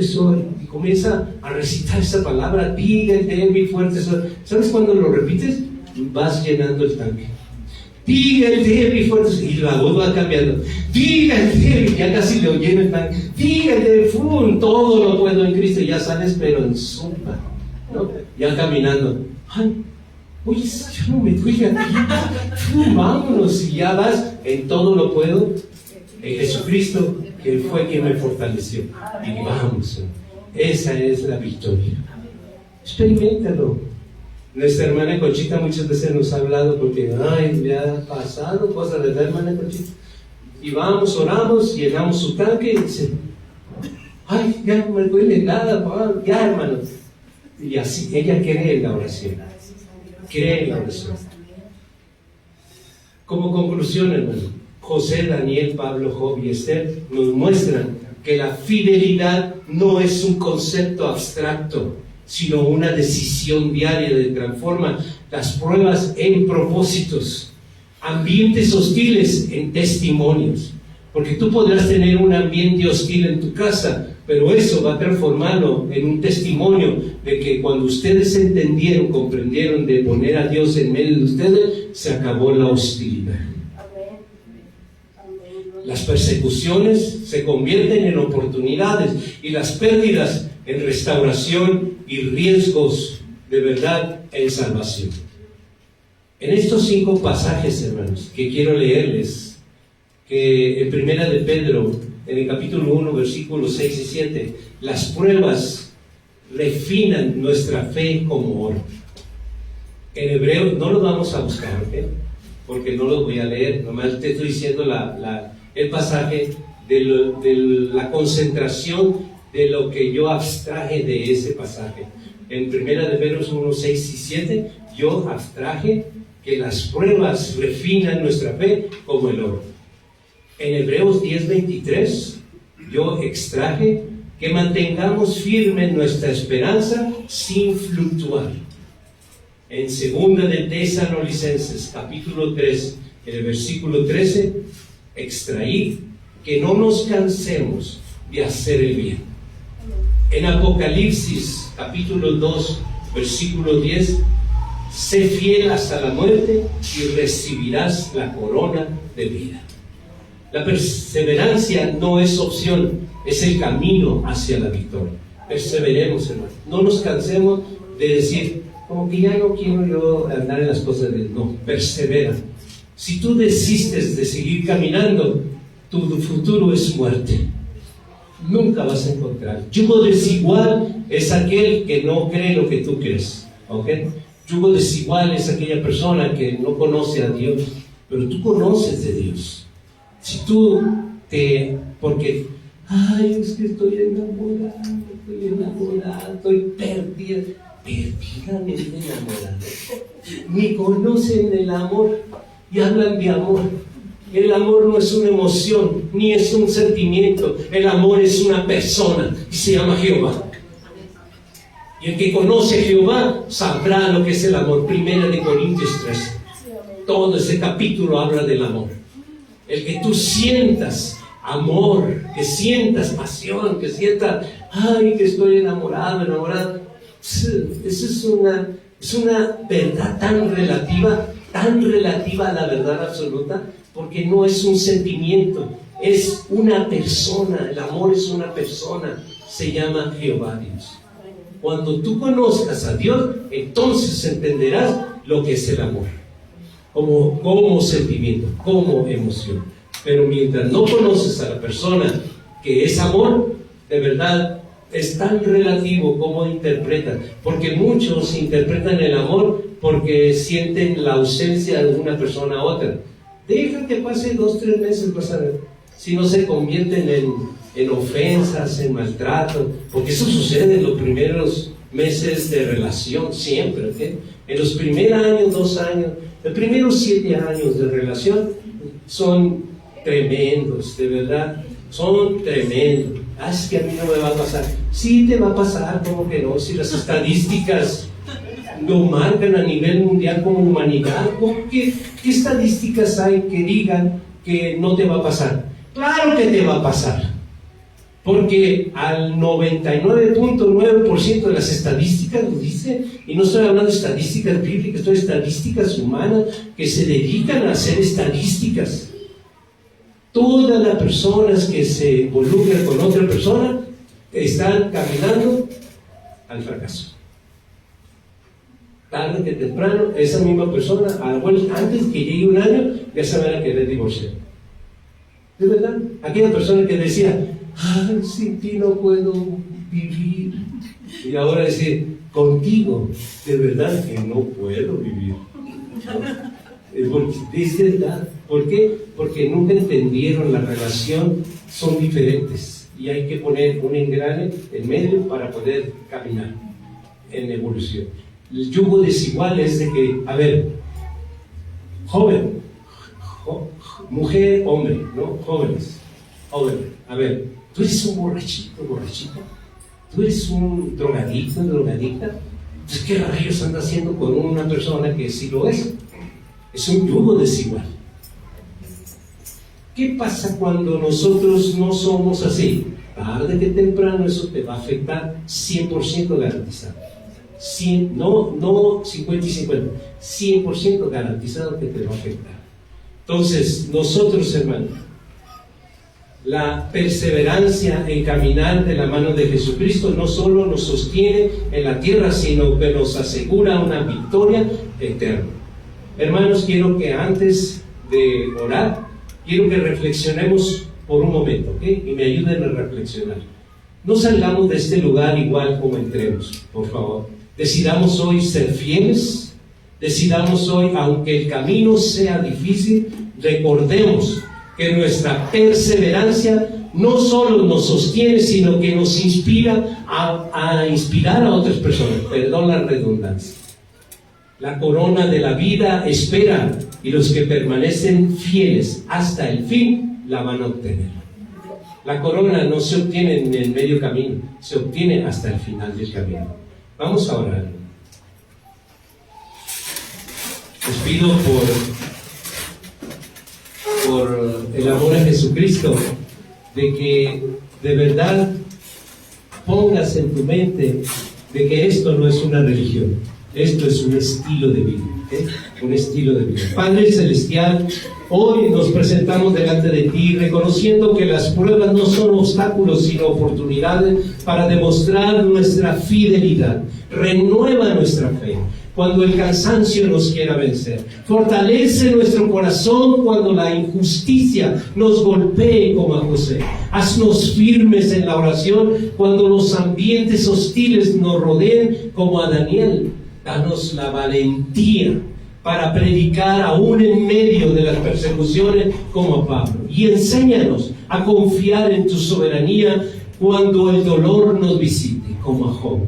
soy. Y comienza a recitar esa palabra. Diga, débil, fuerte soy. ¿Sabes cuando lo repites? Vas llenando el tanque. Diga el débil, fuerte soy. Y la voz va cambiando. Diga el débil, ya casi lo llena el tanque. Diga el débil, todo lo puedo en Cristo. Ya sales, pero en sopa, ¿no? Ya caminando. Ay, oye, yo no me doy aquí. Vámonos. Y ya vas en todo lo puedo en Jesucristo, que fue quien me fortaleció. Y vamos, esa es la victoria. Experiméntalo. Nuestra hermana Conchita muchas veces nos ha hablado porque, me ha pasado cosas, ¿verdad, hermana Conchita? Y vamos, oramos, llenamos su tanque y dice, ya no me duele nada, ya, hermano. Y así, ella cree en la oración. Como conclusión, hermano, José, Daniel, Pablo, Job y Esther nos muestran que la fidelidad no es un concepto abstracto, sino una decisión diaria que transforma las pruebas en propósitos, ambientes hostiles en testimonios. Porque tú podrás tener un ambiente hostil en tu casa, pero eso va a transformarlo en un testimonio de que cuando ustedes entendieron, comprendieron de poner a Dios en medio de ustedes, se acabó la hostilidad. Las persecuciones se convierten en oportunidades y las pérdidas en restauración y riesgos de verdad en salvación. En estos 5 pasajes, hermanos, que quiero leerles, que en Primera de Pedro, en el capítulo 1, versículos 6 y 7, las pruebas refinan nuestra fe como oro. En hebreo no los vamos a buscar, ¿ok? Porque no los voy a leer, nomás te estoy diciendo el pasaje de la concentración de lo que yo abstraje de ese pasaje. En Primera de Pedro 1, 6 y 7, yo abstraje que las pruebas refinan nuestra fe como el oro. En Hebreos 10, 23, yo extraje que mantengamos firme nuestra esperanza sin fluctuar. En Segunda de Tesalonicenses, capítulo 3, en el versículo 13, extraí que no nos cansemos de hacer el bien. En Apocalipsis, capítulo 2, versículo 10, sé fiel hasta la muerte y recibirás la corona de vida. La perseverancia no es opción, es el camino hacia la victoria. Perseveremos, hermano. No nos cansemos de decir, como que ya no quiero yo andar en las cosas de Dios. No, persevera. Si tú desistes de seguir caminando, tu futuro es muerte. Nunca vas a encontrar. Yugo desigual es aquel que no cree lo que tú crees. ¿Ok? Yugo desigual es aquella persona que no conoce a Dios, pero tú conoces de Dios. Si tú porque, ay, es que estoy enamorada, estoy perdidamente enamorada. Ni conocen el amor y hablan de amor. El amor no es una emoción, ni es un sentimiento. El amor es una persona y se llama Jehová. Y el que conoce a Jehová sabrá lo que es el amor. Primera de Corintios 3. Todo ese capítulo habla del amor. El que tú sientas amor, que sientas pasión, que sientas, ay, que estoy enamorada. Eso es una verdad tan relativa a la verdad absoluta, porque no es un sentimiento, es una persona. El amor es una persona, se llama Jehová Dios. Cuando tú conozcas a Dios, entonces entenderás lo que es el amor, como sentimiento, como emoción. Pero mientras no conoces a la persona que es amor, de verdad es tan relativo como interpretan, porque muchos interpretan el amor porque sienten la ausencia de una persona a otra. Deja que pase 2, 3 meses, vas a ver, si no se convierten en ofensas, en maltrato, porque eso sucede en los primeros meses de relación, siempre, ¿okay? En los primeros años, 2 años, los primeros 7 años de relación son tremendos, de verdad, son tremendos. Es que a mí no me va a pasar. Sí te va a pasar, ¿cómo que no? Si las estadísticas lo marcan a nivel mundial como humanidad, ¿qué estadísticas hay que digan que no te va a pasar? Claro que te va a pasar, porque al 99.9% de las estadísticas lo dice, y no estoy hablando de estadísticas bíblicas, estoy de estadísticas humanas que se dedican a hacer estadísticas. Todas las personas que se involucran con otra persona están caminando al fracaso. Tarde que temprano, esa misma persona, antes que llegue un año, ya se van a querer divorciar. ¿De verdad? Aquella persona que decía, ay, sin ti no puedo vivir. Y ahora decir, contigo, de verdad que no puedo vivir. Es verdad. ¿Por qué? Porque nunca entendieron la relación, son diferentes. Y hay que poner un engrane en medio para poder caminar en evolución. El yugo desigual es de que, a ver, joven, mujer, hombre, ¿no? Jóvenes, a ver, tú eres un borrachita, tú eres un drogadicto, drogadicta. Entonces, ¿qué rayos anda haciendo con una persona que sí lo es? Es un yugo desigual. ¿Qué pasa cuando nosotros no somos así? Tarde que temprano eso te va a afectar 100% garantizado. No 50 y 50, 100% garantizado que te va a afectar. Entonces, nosotros, hermanos, la perseverancia en caminar de la mano de Jesucristo no solo nos sostiene en la tierra, sino que nos asegura una victoria eterna. Hermanos, quiero que antes de orar, quiero que reflexionemos por un momento, ¿ok? Y me ayuden a reflexionar. No salgamos de este lugar igual como entremos, por favor. Decidamos hoy ser fieles. Decidamos hoy, aunque el camino sea difícil, recordemos que nuestra perseverancia no solo nos sostiene, sino que nos inspira a inspirar a otras personas. Perdón la redundancia. La corona de la vida espera, y los que permanecen fieles hasta el fin la van a obtener. La corona no se obtiene en el medio camino, se obtiene hasta el final del camino. Vamos a orar. Les pido por el amor a Jesucristo, de que de verdad pongas en tu mente de que esto no es una religión, esto es un estilo de vida, ¿eh? Un estilo de vida. Padre Celestial, hoy nos presentamos delante de ti, reconociendo que las pruebas no son obstáculos, sino oportunidades para demostrar nuestra fidelidad. Renueva nuestra fe cuando el cansancio nos quiera vencer. Fortalece nuestro corazón cuando la injusticia nos golpee como a José. Haznos firmes en la oración cuando los ambientes hostiles nos rodeen como a Daniel. Danos la valentía para predicar aún en medio de las persecuciones como a Pablo. Y enséñanos a confiar en tu soberanía cuando el dolor nos visite como a Job.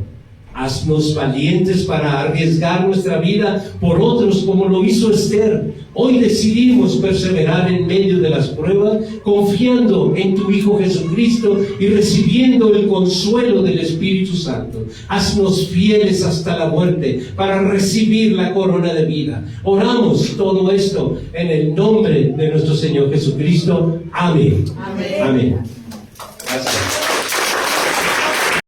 Haznos valientes para arriesgar nuestra vida por otros como lo hizo Esther. Hoy decidimos perseverar en medio de las pruebas, confiando en tu Hijo Jesucristo y recibiendo el consuelo del Espíritu Santo. Haznos fieles hasta la muerte para recibir la corona de vida. Oramos todo esto en el nombre de nuestro Señor Jesucristo. Amén. Amén. Amén.